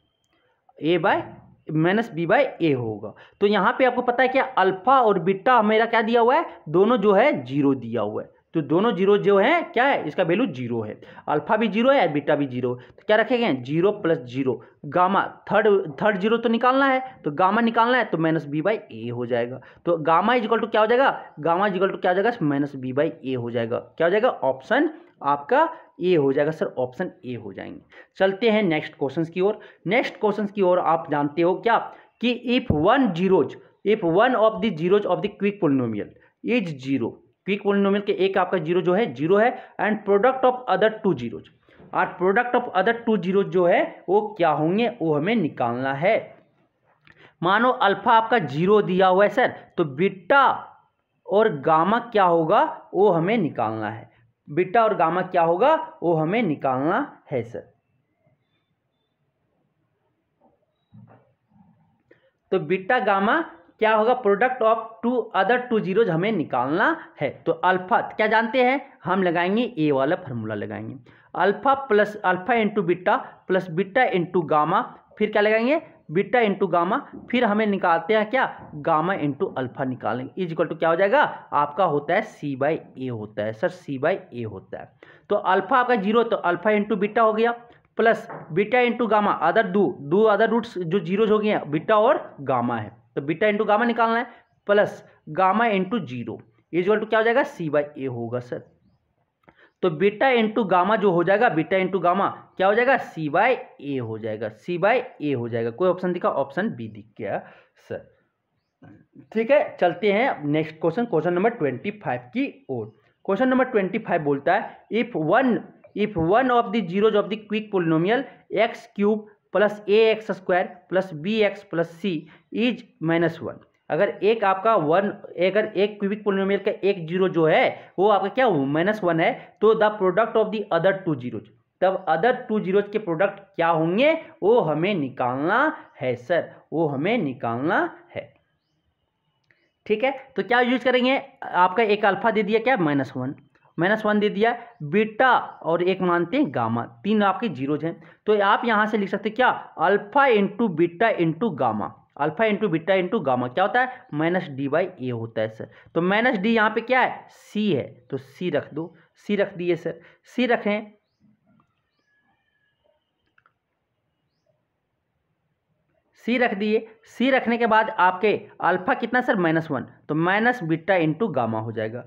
-b/a होगा। तो यहाँ पे आपको पता है क्या, अल्फा और बीटा मेरा क्या दिया हुआ है, दोनों जो है 0 दिया हुआ है, तो दोनों जीरो जो है क्या है, इसका वैल्यू 0 है, अल्फा भी 0 है बीटा भी 0, तो क्या रखेंगे 0 + 0, गामा थर्ड जीरो तो निकालना है, तो गामा निकालना है, तो -b/a हो जाएगा। तो गामा इज इक्वल टू क्या हो जाएगा, गामा इज इक्वल टू क्या हो जाएगा -b/a हो जाएगा, क्या हो जाएगा ऑप्शन आपका ए हो जाएगा सर, ऑप्शन ए हो जाएंगे। चलते हैं नेक्स्ट क्वेश्चन की ओर। नेक्स्ट क्वेश्चन की ओर आप जानते हो क्या कि if one of the zeros of the क्विक पोलिनोमियल इज 0, क्विक पोलिनोमियल के एक आपका जीरो जो है 0 है, and product of other 2 zeros, और प्रोडक्ट ऑफ अदर 2 जीरोज जो है वो क्या होंगे वो हमें निकालना है। मानो अल्फा आपका 0 दिया हुआ है सर, तो बीटा और गामा क्या होगा वो हमें निकालना है, बीटा और गामा क्या होगा वो हमें निकालना है सर। तो बीटा गामा क्या होगा, प्रोडक्ट ऑफ अदर 2 जीरोज हमें निकालना है। तो अल्फा क्या जानते हैं हम, लगाएंगे ए वाला फार्मूला लगाएंगे, alpha into beta plus beta into gamma, फिर क्या लगाएंगे बीटा इंटू गामा, फिर हमें निकालते हैं क्या गामा इंटू अल्फा निकालेंगे, इज इक्वल टू क्या हो जाएगा आपका होता है c/a होता है सर, c/a होता है। तो अल्फा आपका 0, तो अल्फा इंटू बीटा हो गया, प्लस बीटा इंटू गामा, दो अदर रूट्स जो जीरोज हो गए बीटा और गामा है, तो बीटा इंटू गामा निकालना है, plus gamma into 0 is equal to क्या हो जाएगा c/a होगा सर। तो बीटा इंटू गामा जो हो जाएगा, बीटा इंटू गामा क्या हो जाएगा c/a हो जाएगा, c/a हो जाएगा। कोई ऑप्शन दिखा, ऑप्शन बी दिख गया सर, ठीक है। चलते हैं नेक्स्ट क्वेश्चन नंबर 25 की ओर। क्वेश्चन नंबर 25 बोलता है if one of the zeros of the क्विक polynomial x³ plus a x square plus B x plus c is -1। अगर एक आपका अगर एक क्यूबिक पोलिनोमियल का एक जीरो जो है वो आपका क्या -1 है, तो the product of the other two zeros, तब अदर टू जीरोज के प्रोडक्ट क्या होंगे वो हमें निकालना है सर, वो हमें निकालना है। ठीक है, तो क्या यूज करेंगे, आपका एक अल्फा दे दिया क्या -1 दे दिया, बीटा और एक मानते हैं गामा, तीन आपके जीरोज हैं। तो आप यहां से लिख सकते क्या, alpha into beta into gamma, alpha into beta into gamma क्या होता है -d/a होता है सर। तो -d यहाँ पे क्या है, c है, तो c रख दो, c रख दिए सर, c रखें, सी रख दिए। सी रखने के बाद आपके अल्फा कितना सर -1, तो माइनस बीटा इंटू गामा हो जाएगा।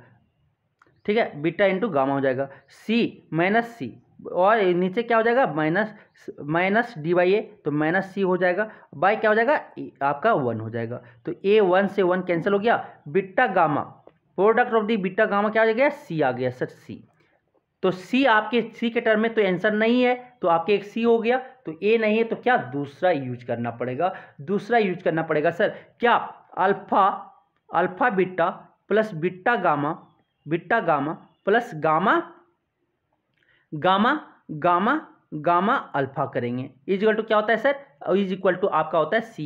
ठीक है, बीटा इंटू गामा हो जाएगा, सी माइनस सी, और नीचे क्या हो जाएगा माइनस d/a, तो माइनस सी हो जाएगा, बाई क्या हो जाएगा आपका 1 हो जाएगा। तो a 1 से 1 कैंसिल हो गया, beta gamma product of the beta gamma क्या हो गया, सी आ गया सर, सी। तो सी आपके सी के टर्म में तो आंसर नहीं है, तो आपके एक सी हो गया, तो ए नहीं है, तो क्या दूसरा यूज करना पड़ेगा, दूसरा यूज करना पड़ेगा सर, क्या alpha beta plus beta gamma plus gamma alpha करेंगे, इज इक्वल टू क्या होता है सर, इज इक्वल टू आपका होता है c/a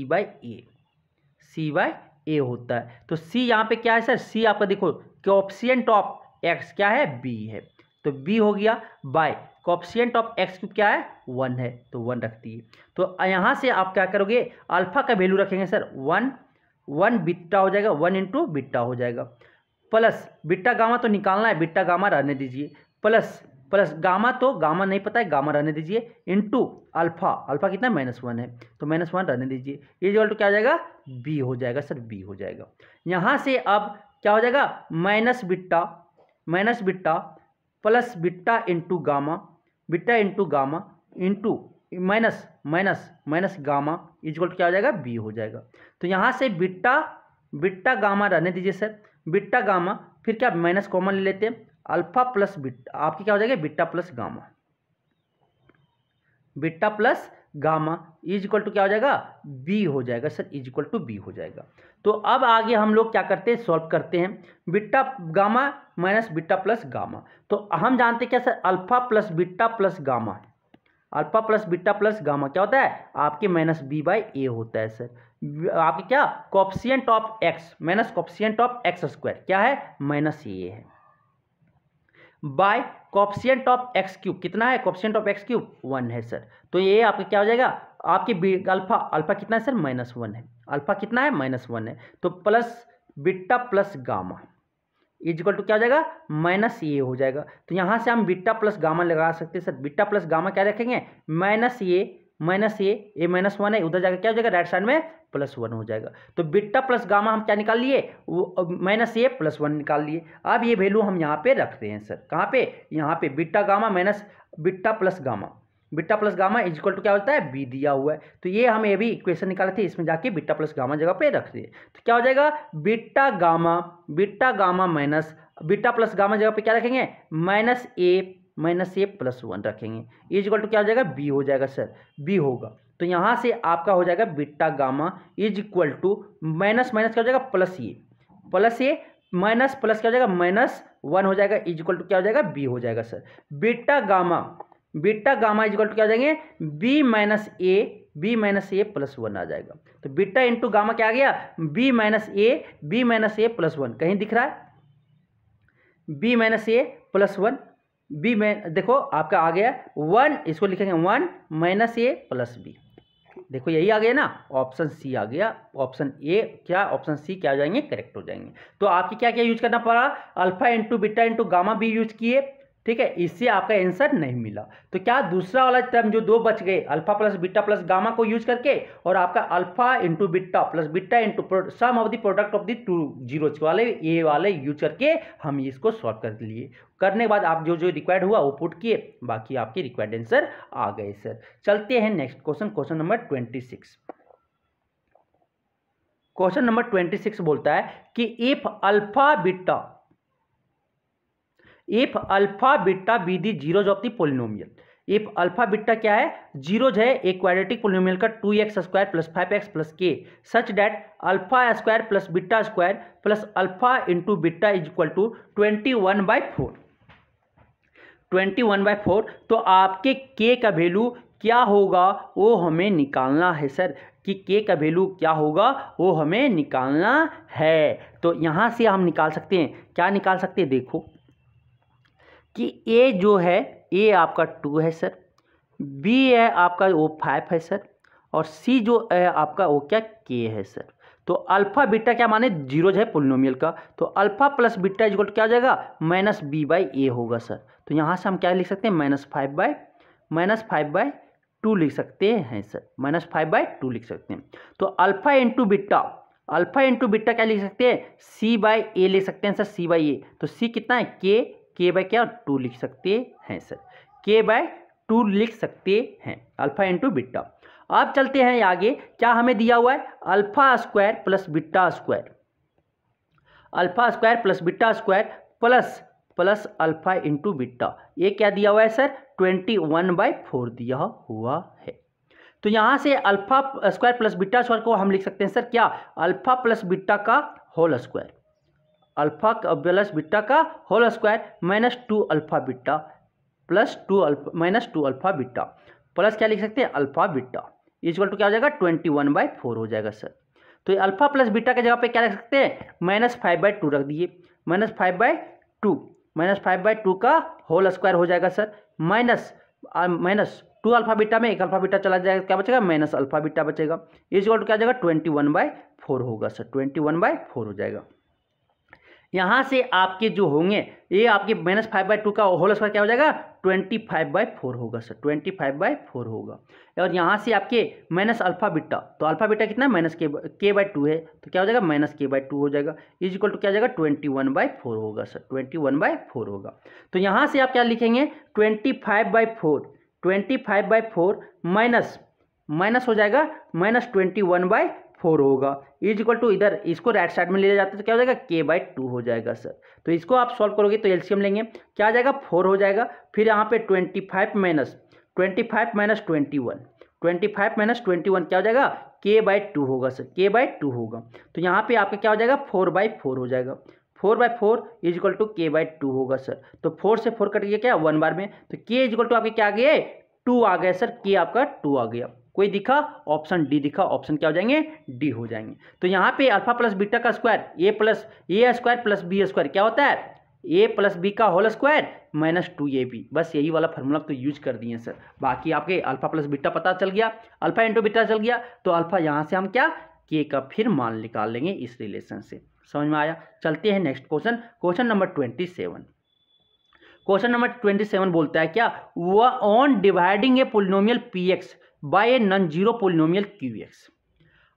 होता है। तो c यहाँ पे क्या है सर, c आपका देखो कोएफिशिएंट ऑफ x क्या है, b है, तो b हो गया, by coefficient of x cube क्या है 1 है, तो 1 रख दिए। तो यहाँ से आप क्या करोगे, अल्फा का वैल्यू रखेंगे सर 1 बीटा हो जाएगा, 1 इंटू बीटा हो जाएगा, प्लस बीटा गामा तो निकालना है, बीटा गामा रहने दीजिए, प्लस गामा तो गामा नहीं पता है, गामा रहने दीजिए, इंटू अल्फा कितना -1 है, तो -1 रहने दीजिए, ये इक्वल टू क्या हो जाएगा b हो जाएगा सर, b हो जाएगा। यहाँ से अब क्या हो जाएगा minus beta plus beta into gamma into minus gamma equal to क्या हो जाएगा b हो जाएगा। तो यहाँ से बीटा गामा रहने दीजिए सर, बीटा गामा, फिर क्या माइनस कॉमन ले लेते हैं, अल्फा प्लस बीटा आपकी क्या हो जाएगा beta plus gamma is equal to क्या हो जाएगा b हो जाएगा sir, is equal to b हो जाएगा। तो अब आगे हम लोग क्या करते हैं, सॉल्व करते हैं, beta gamma minus beta plus gamma, तो हम जानते हैं क्या sir, alpha plus beta plus gamma क्या होता है आपके -b/a होता है सर, आपके क्या coefficient of x minus coefficient of x square क्या है -a है, by coefficient of x cube कितना है, कोएफिशिएंट ऑफ x क्यूब 1 है सर। तो ये आपका क्या हो जाएगा, आपके अल्फा कितना है सर -1 है, अल्फा कितना है -1 है, तो plus beta plus gamma is equal to क्या हो जाएगा -a हो जाएगा। तो यहाँ से हम बीटा प्लस गामा लगा सकते हैं सर, बीटा प्लस गामा क्या रखेंगे -a -1 है, उधर जाकर क्या हो जाएगा राइट साइड में +1 हो जाएगा। तो बीटा प्लस गामा हम क्या निकाल लिए, वो -a +1 निकाल लिए। अब ये वैल्यू हम यहाँ पे रखते हैं सर, कहाँ पे, यहाँ पे beta gamma minus beta plus gamma is equal to क्या होता है b दिया हुआ है। तो ये हम ये भी इक्वेशन निकाले थे, इसमें जाके बीटा प्लस गामा जगह पे रख दिए, तो क्या हो जाएगा beta gamma minus beta plus gamma जगह पे क्या रखेंगे -a +1 रखेंगे, इज इक्वल टू क्या हो जाएगा b हो जाएगा सर, b होगा। तो यहाँ से आपका हो जाएगा beta gamma is equal to minus क्या हो जाएगा प्लस ए माइनस प्लस क्या हो जाएगा -1 हो जाएगा, इज इक्वल टू क्या हो जाएगा b हो जाएगा sir. Beta gamma is equal to क्या हो जाएंगे b माइनस a +1 आ जाएगा। तो बीटा इंटू गामा क्या आ गया b माइनस a +1, कहीं दिख रहा है b माइनस a +1, b में देखो आपका आ गया 1, इसको लिखेंगे 1 माइनस a प्लस b, देखो यही आ गया ना, ऑप्शन सी आ गया, ऑप्शन ए क्या ऑप्शन सी क्या हो जाएंगे करेक्ट हो जाएंगे। तो आपकी क्या क्या यूज करना पड़ा, alpha into beta into gamma भी यूज किए, ठीक है, इससे आपका आंसर नहीं मिला। तो क्या दूसरा वाला टर्म जो दो बच गए alpha plus beta plus gamma को यूज करके, और आपका alpha into beta plus beta into sum of the product of the two zeros वाले ये वाले यूज करके हम इसको सॉल्व कर लिए। करने के बाद आप जो रिक्वायर्ड हुआ वो पुट किए, बाकी आपके रिक्वायर्ड आंसर आ गए सर। चलते हैं next question number 26। Question number 26 बोलता है कि if alpha beta B the zeros of the polynomial, if alpha beta क्या है, जीरोज है एक क्वाड्रेटिक पोलिनोमियल का 2x² प्लस 5x प्लस के such that alpha square plus beta square plus alpha into beta is equal to 21/4। 21/4। तो आपके के का वैल्यू क्या होगा वो हमें निकालना है सर, कि के का वैल्यू क्या होगा वो हमें निकालना है। तो यहाँ से हम निकाल सकते हैं, क्या निकाल सकते हैं, देखो कि ए जो है ए आपका 2 है सर, बी है आपका वो 5 है सर, और सी जो है आपका वो क्या के है सर। तो अल्फा बीटा क्या माने जीरोज है पोलिनोमियल का, तो alpha plus beta equal to क्या हो जाएगा -b/a होगा सर। तो यहाँ से हम क्या लिख सकते हैं -5/2 लिख सकते हैं सर, -5/2 लिख सकते हैं। तो अल्फा इंटू बीटा क्या लिख सकते हैं c/a लिख सकते हैं सर, c/a। तो c कितना है k बाय क्या 2 लिख सकते हैं सर, k/2 लिख सकते हैं अल्फा इंटू बीटा। अब चलते हैं आगे, क्या हमें दिया हुआ है alpha square plus beta square, alpha square plus beta square plus alpha into beta, ये क्या दिया हुआ है सर 21/4 दिया हुआ है। तो यहाँ से alpha square plus beta square को हम लिख सकते हैं सर क्या अल्फा प्लस बीटा का whole square, alpha plus beta का whole square -2 alpha beta plus -2 alpha beta plus क्या लिख सकते हैं अल्फा बीटा इक्वल टू क्या हो जाएगा 21/4 हो जाएगा सर। तो ये अल्फा प्लस बीटा के जगह पे क्या लिख सकते हैं -5/2 रख दिए, -5/2 का होल स्क्वायर हो जाएगा सर, -2 अल्फा बीटा में एक अल्फा बीटा चला जाएगा, क्या बचेगा माइनस अल्फा बीटा बचेगा, इक्वल टू क्या हो जाएगा 21/4 होगा सर, 21/4 हो जाएगा। यहाँ से आपके जो होंगे ये आपके -5/2 का होल स्क्वायर क्या हो जाएगा 25/4 होगा सर, 25/4 होगा। और यहाँ से आपके माइनस अल्फा बीटा, तो अल्फा बीटा कितना है -k/2 है, तो क्या हो जाएगा -k/2 हो जाएगा, इज इक्वल टू क्या हो जाएगा 21/4 होगा सर, 21/4 होगा। तो यहाँ से आप क्या लिखेंगे 25/4 माइनस हो जाएगा -21/4 होगा, इज इक्वल टू इधर इसको राइट साइड में ले जाते तो क्या हो जाएगा k/2 हो जाएगा सर। तो इसको आप सॉल्व करोगे तो एलसीएम लेंगे, क्या आ जाएगा 4 हो जाएगा, फिर यहाँ पे 25 माइनस 21 क्या हो जाएगा k/2 होगा सर, k/2 होगा। तो यहाँ पे आपका क्या हो जाएगा 4/4 हो जाएगा, 4/4 इज इक्वल टू k/2 होगा सर। तो 4 से 4 कट गया क्या 1 बार में, तो k इज इक्वल टू आपके क्या आ गए 2 आ गया सर, k आपका 2 आ गया। कोई दिखा ऑप्शन डी दिखा, ऑप्शन क्या हो जाएंगे डी हो जाएंगे। तो यहाँ पे अल्फा प्लस बीटा का स्क्वायर ए स्क्वायर प्लस बी स्क्वायर क्या होता है ए प्लस बी का होल स्क्वायर -2ab, बस यही वाला फार्मूला तो यूज कर दिए सर। बाकी आपके अल्फा प्लस बीटा पता चल गया, अल्फा इंटू बीटा चल गया, तो अल्फा यहाँ से हम क्या के का फिर मान निकाल लेंगे इस रिलेशन से। समझ में आया? चलते हैं next question number 27। Question number 27 बोलता है क्या on dividing a polynomial px by a non zero polynomial qx।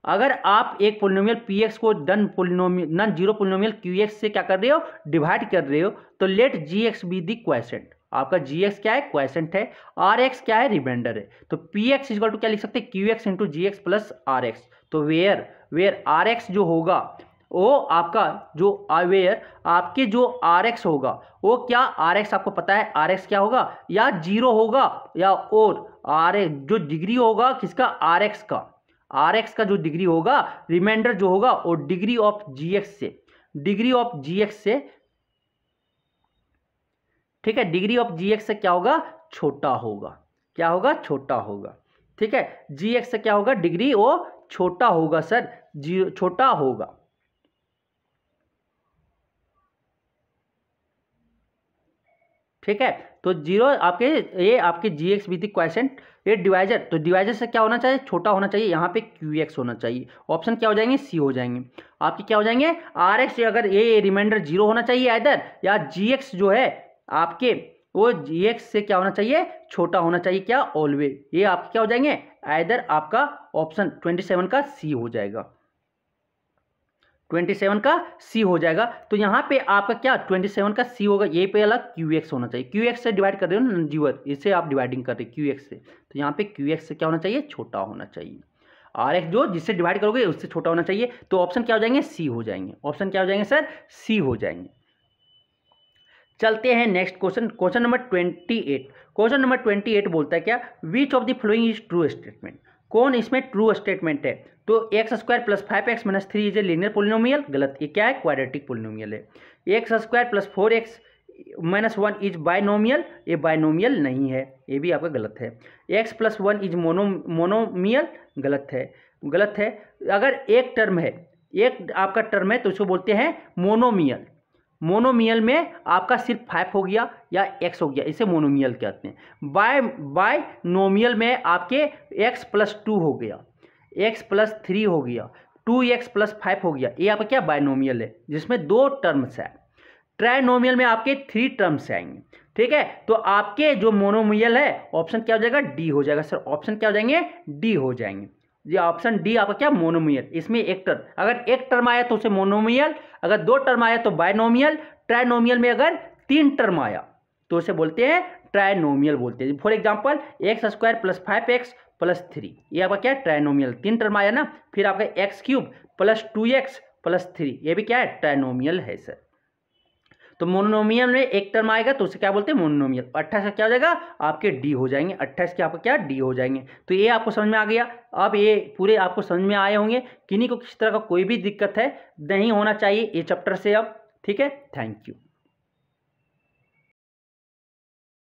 अगर आप एक पोलिनोमियल px को नॉन जीरो पोलिनोमियल qx से क्या कर रहे हो डिवाइड कर रहे हो, तो let gx be the question, आपका gx क्या है क्वेश्चन है, rx क्या है रिमाइंडर है। तो px इक्वल टू क्या लिख सकते हैं qx into gx plus rx। तो वेयर rx जो होगा वो आपका जो वेयर आपके जो rx होगा वो क्या rx आपको पता है rx क्या होगा या 0 होगा या और rx जो डिग्री होगा किसका rx का जो डिग्री होगा रिमाइंडर जो होगा वो डिग्री ऑफ gx से ठीक है, डिग्री ऑफ gx से क्या होगा छोटा होगा, क्या होगा छोटा होगा। ठीक है, gx से क्या होगा डिग्री वो छोटा होगा सर, छोटा होगा। ठीक है, तो 0 आपके ये आपके gx विद क्वेश्चन ये डिवाइजर, तो डिवाइजर से क्या होना चाहिए छोटा होना चाहिए, यहाँ पे qx होना चाहिए। ऑप्शन क्या हो जाएंगे सी हो जाएंगे आपके, क्या हो जाएंगे rx अगर ये रिमाइंडर 0 होना चाहिए इधर, या gx जो है आपके वो gx से क्या होना चाहिए छोटा होना चाहिए, क्या ऑलवेज, ये आपके क्या हो जाएंगे इधर आपका ऑप्शन 27 का सी हो जाएगा, 27 का सी हो जाएगा। तो यहाँ पे आपका क्या 27 का सी होगा, ये पे अलग qx होना चाहिए, qx से डिवाइड कर रहे हो ना जीवर, इससे आप डिवाइडिंग कर रहे हो qx से, तो यहाँ पे qx से क्या होना चाहिए छोटा होना चाहिए, rx जो जिससे डिवाइड करोगे उससे छोटा होना चाहिए। तो ऑप्शन क्या हो जाएंगे सी हो जाएंगे, ऑप्शन क्या हो जाएंगे सर सी हो जाएंगे। चलते हैं next question, question number 28। Question number 28 बोलता है क्या, which of the following is true statement, कौन इसमें ट्रू स्टेटमेंट है। तो x square plus 5x minus 3 is a linear polynomial, गलत, ये क्या है, क्वाड्रेटिक पोलिनोमियल है। X square plus 4x minus 1 is binomial, ये बाइनोमियल नहीं है, ये भी आपका गलत है। एक्स प्लस 1 इज मोनोमियल, गलत है, गलत है। अगर एक टर्म है, एक आपका टर्म है तो उसको बोलते हैं मोनोमियल। मोनोमियल में आपका सिर्फ 5 हो गया या x हो गया, इसे मोनोमियल कहते हैं। बाय नोमियल में आपके x प्लस 2 हो गया, x प्लस 3 हो गया, 2x प्लस 5 हो गया, ये आपका क्या बायनोमियल है जिसमें 2 टर्म्स है। ट्राइनोमियल में आपके 3 टर्म्स आएंगे, ठीक है। तो आपके जो मोनोमियल है ऑप्शन क्या हो जाएगा, डी हो जाएगा सर, ऑप्शन क्या हो जाएंगे, डी हो जाएंगे। ये ऑप्शन डी आपका क्या, मोनोमियल। इसमें एक टर्म, अगर एक टर्म आया तो उसे मोनोमियल, अगर 2 टर्म आया तो बायनोमियल, ट्राइनोमियल में अगर 3 टर्म आया तो उसे बोलते हैं ट्राइनोमियल बोलते हैं। For example x square plus 5x plus 3, ये आपका क्या है, ट्राइनोमियल। 3 टर्म आया ना, फिर आपका x cube plus 2x plus 3, ये भी क्या है, ट्राइनोमियल है सर। तो मोनोमियल में एक टर्म आएगा तो उसे क्या बोलते हैं, मोनोमियल। 28 का क्या हो जाएगा, आपके डी हो जाएंगे, 28 के आपका क्या, डी हो जाएंगे। तो ये आपको समझ में आ गया। अब ये पूरे आपको समझ में आए होंगे, किन्हीं को किसी तरह का कोई भी दिक्कत है नहीं होना चाहिए ये चैप्टर से अब, ठीक है। Thank you.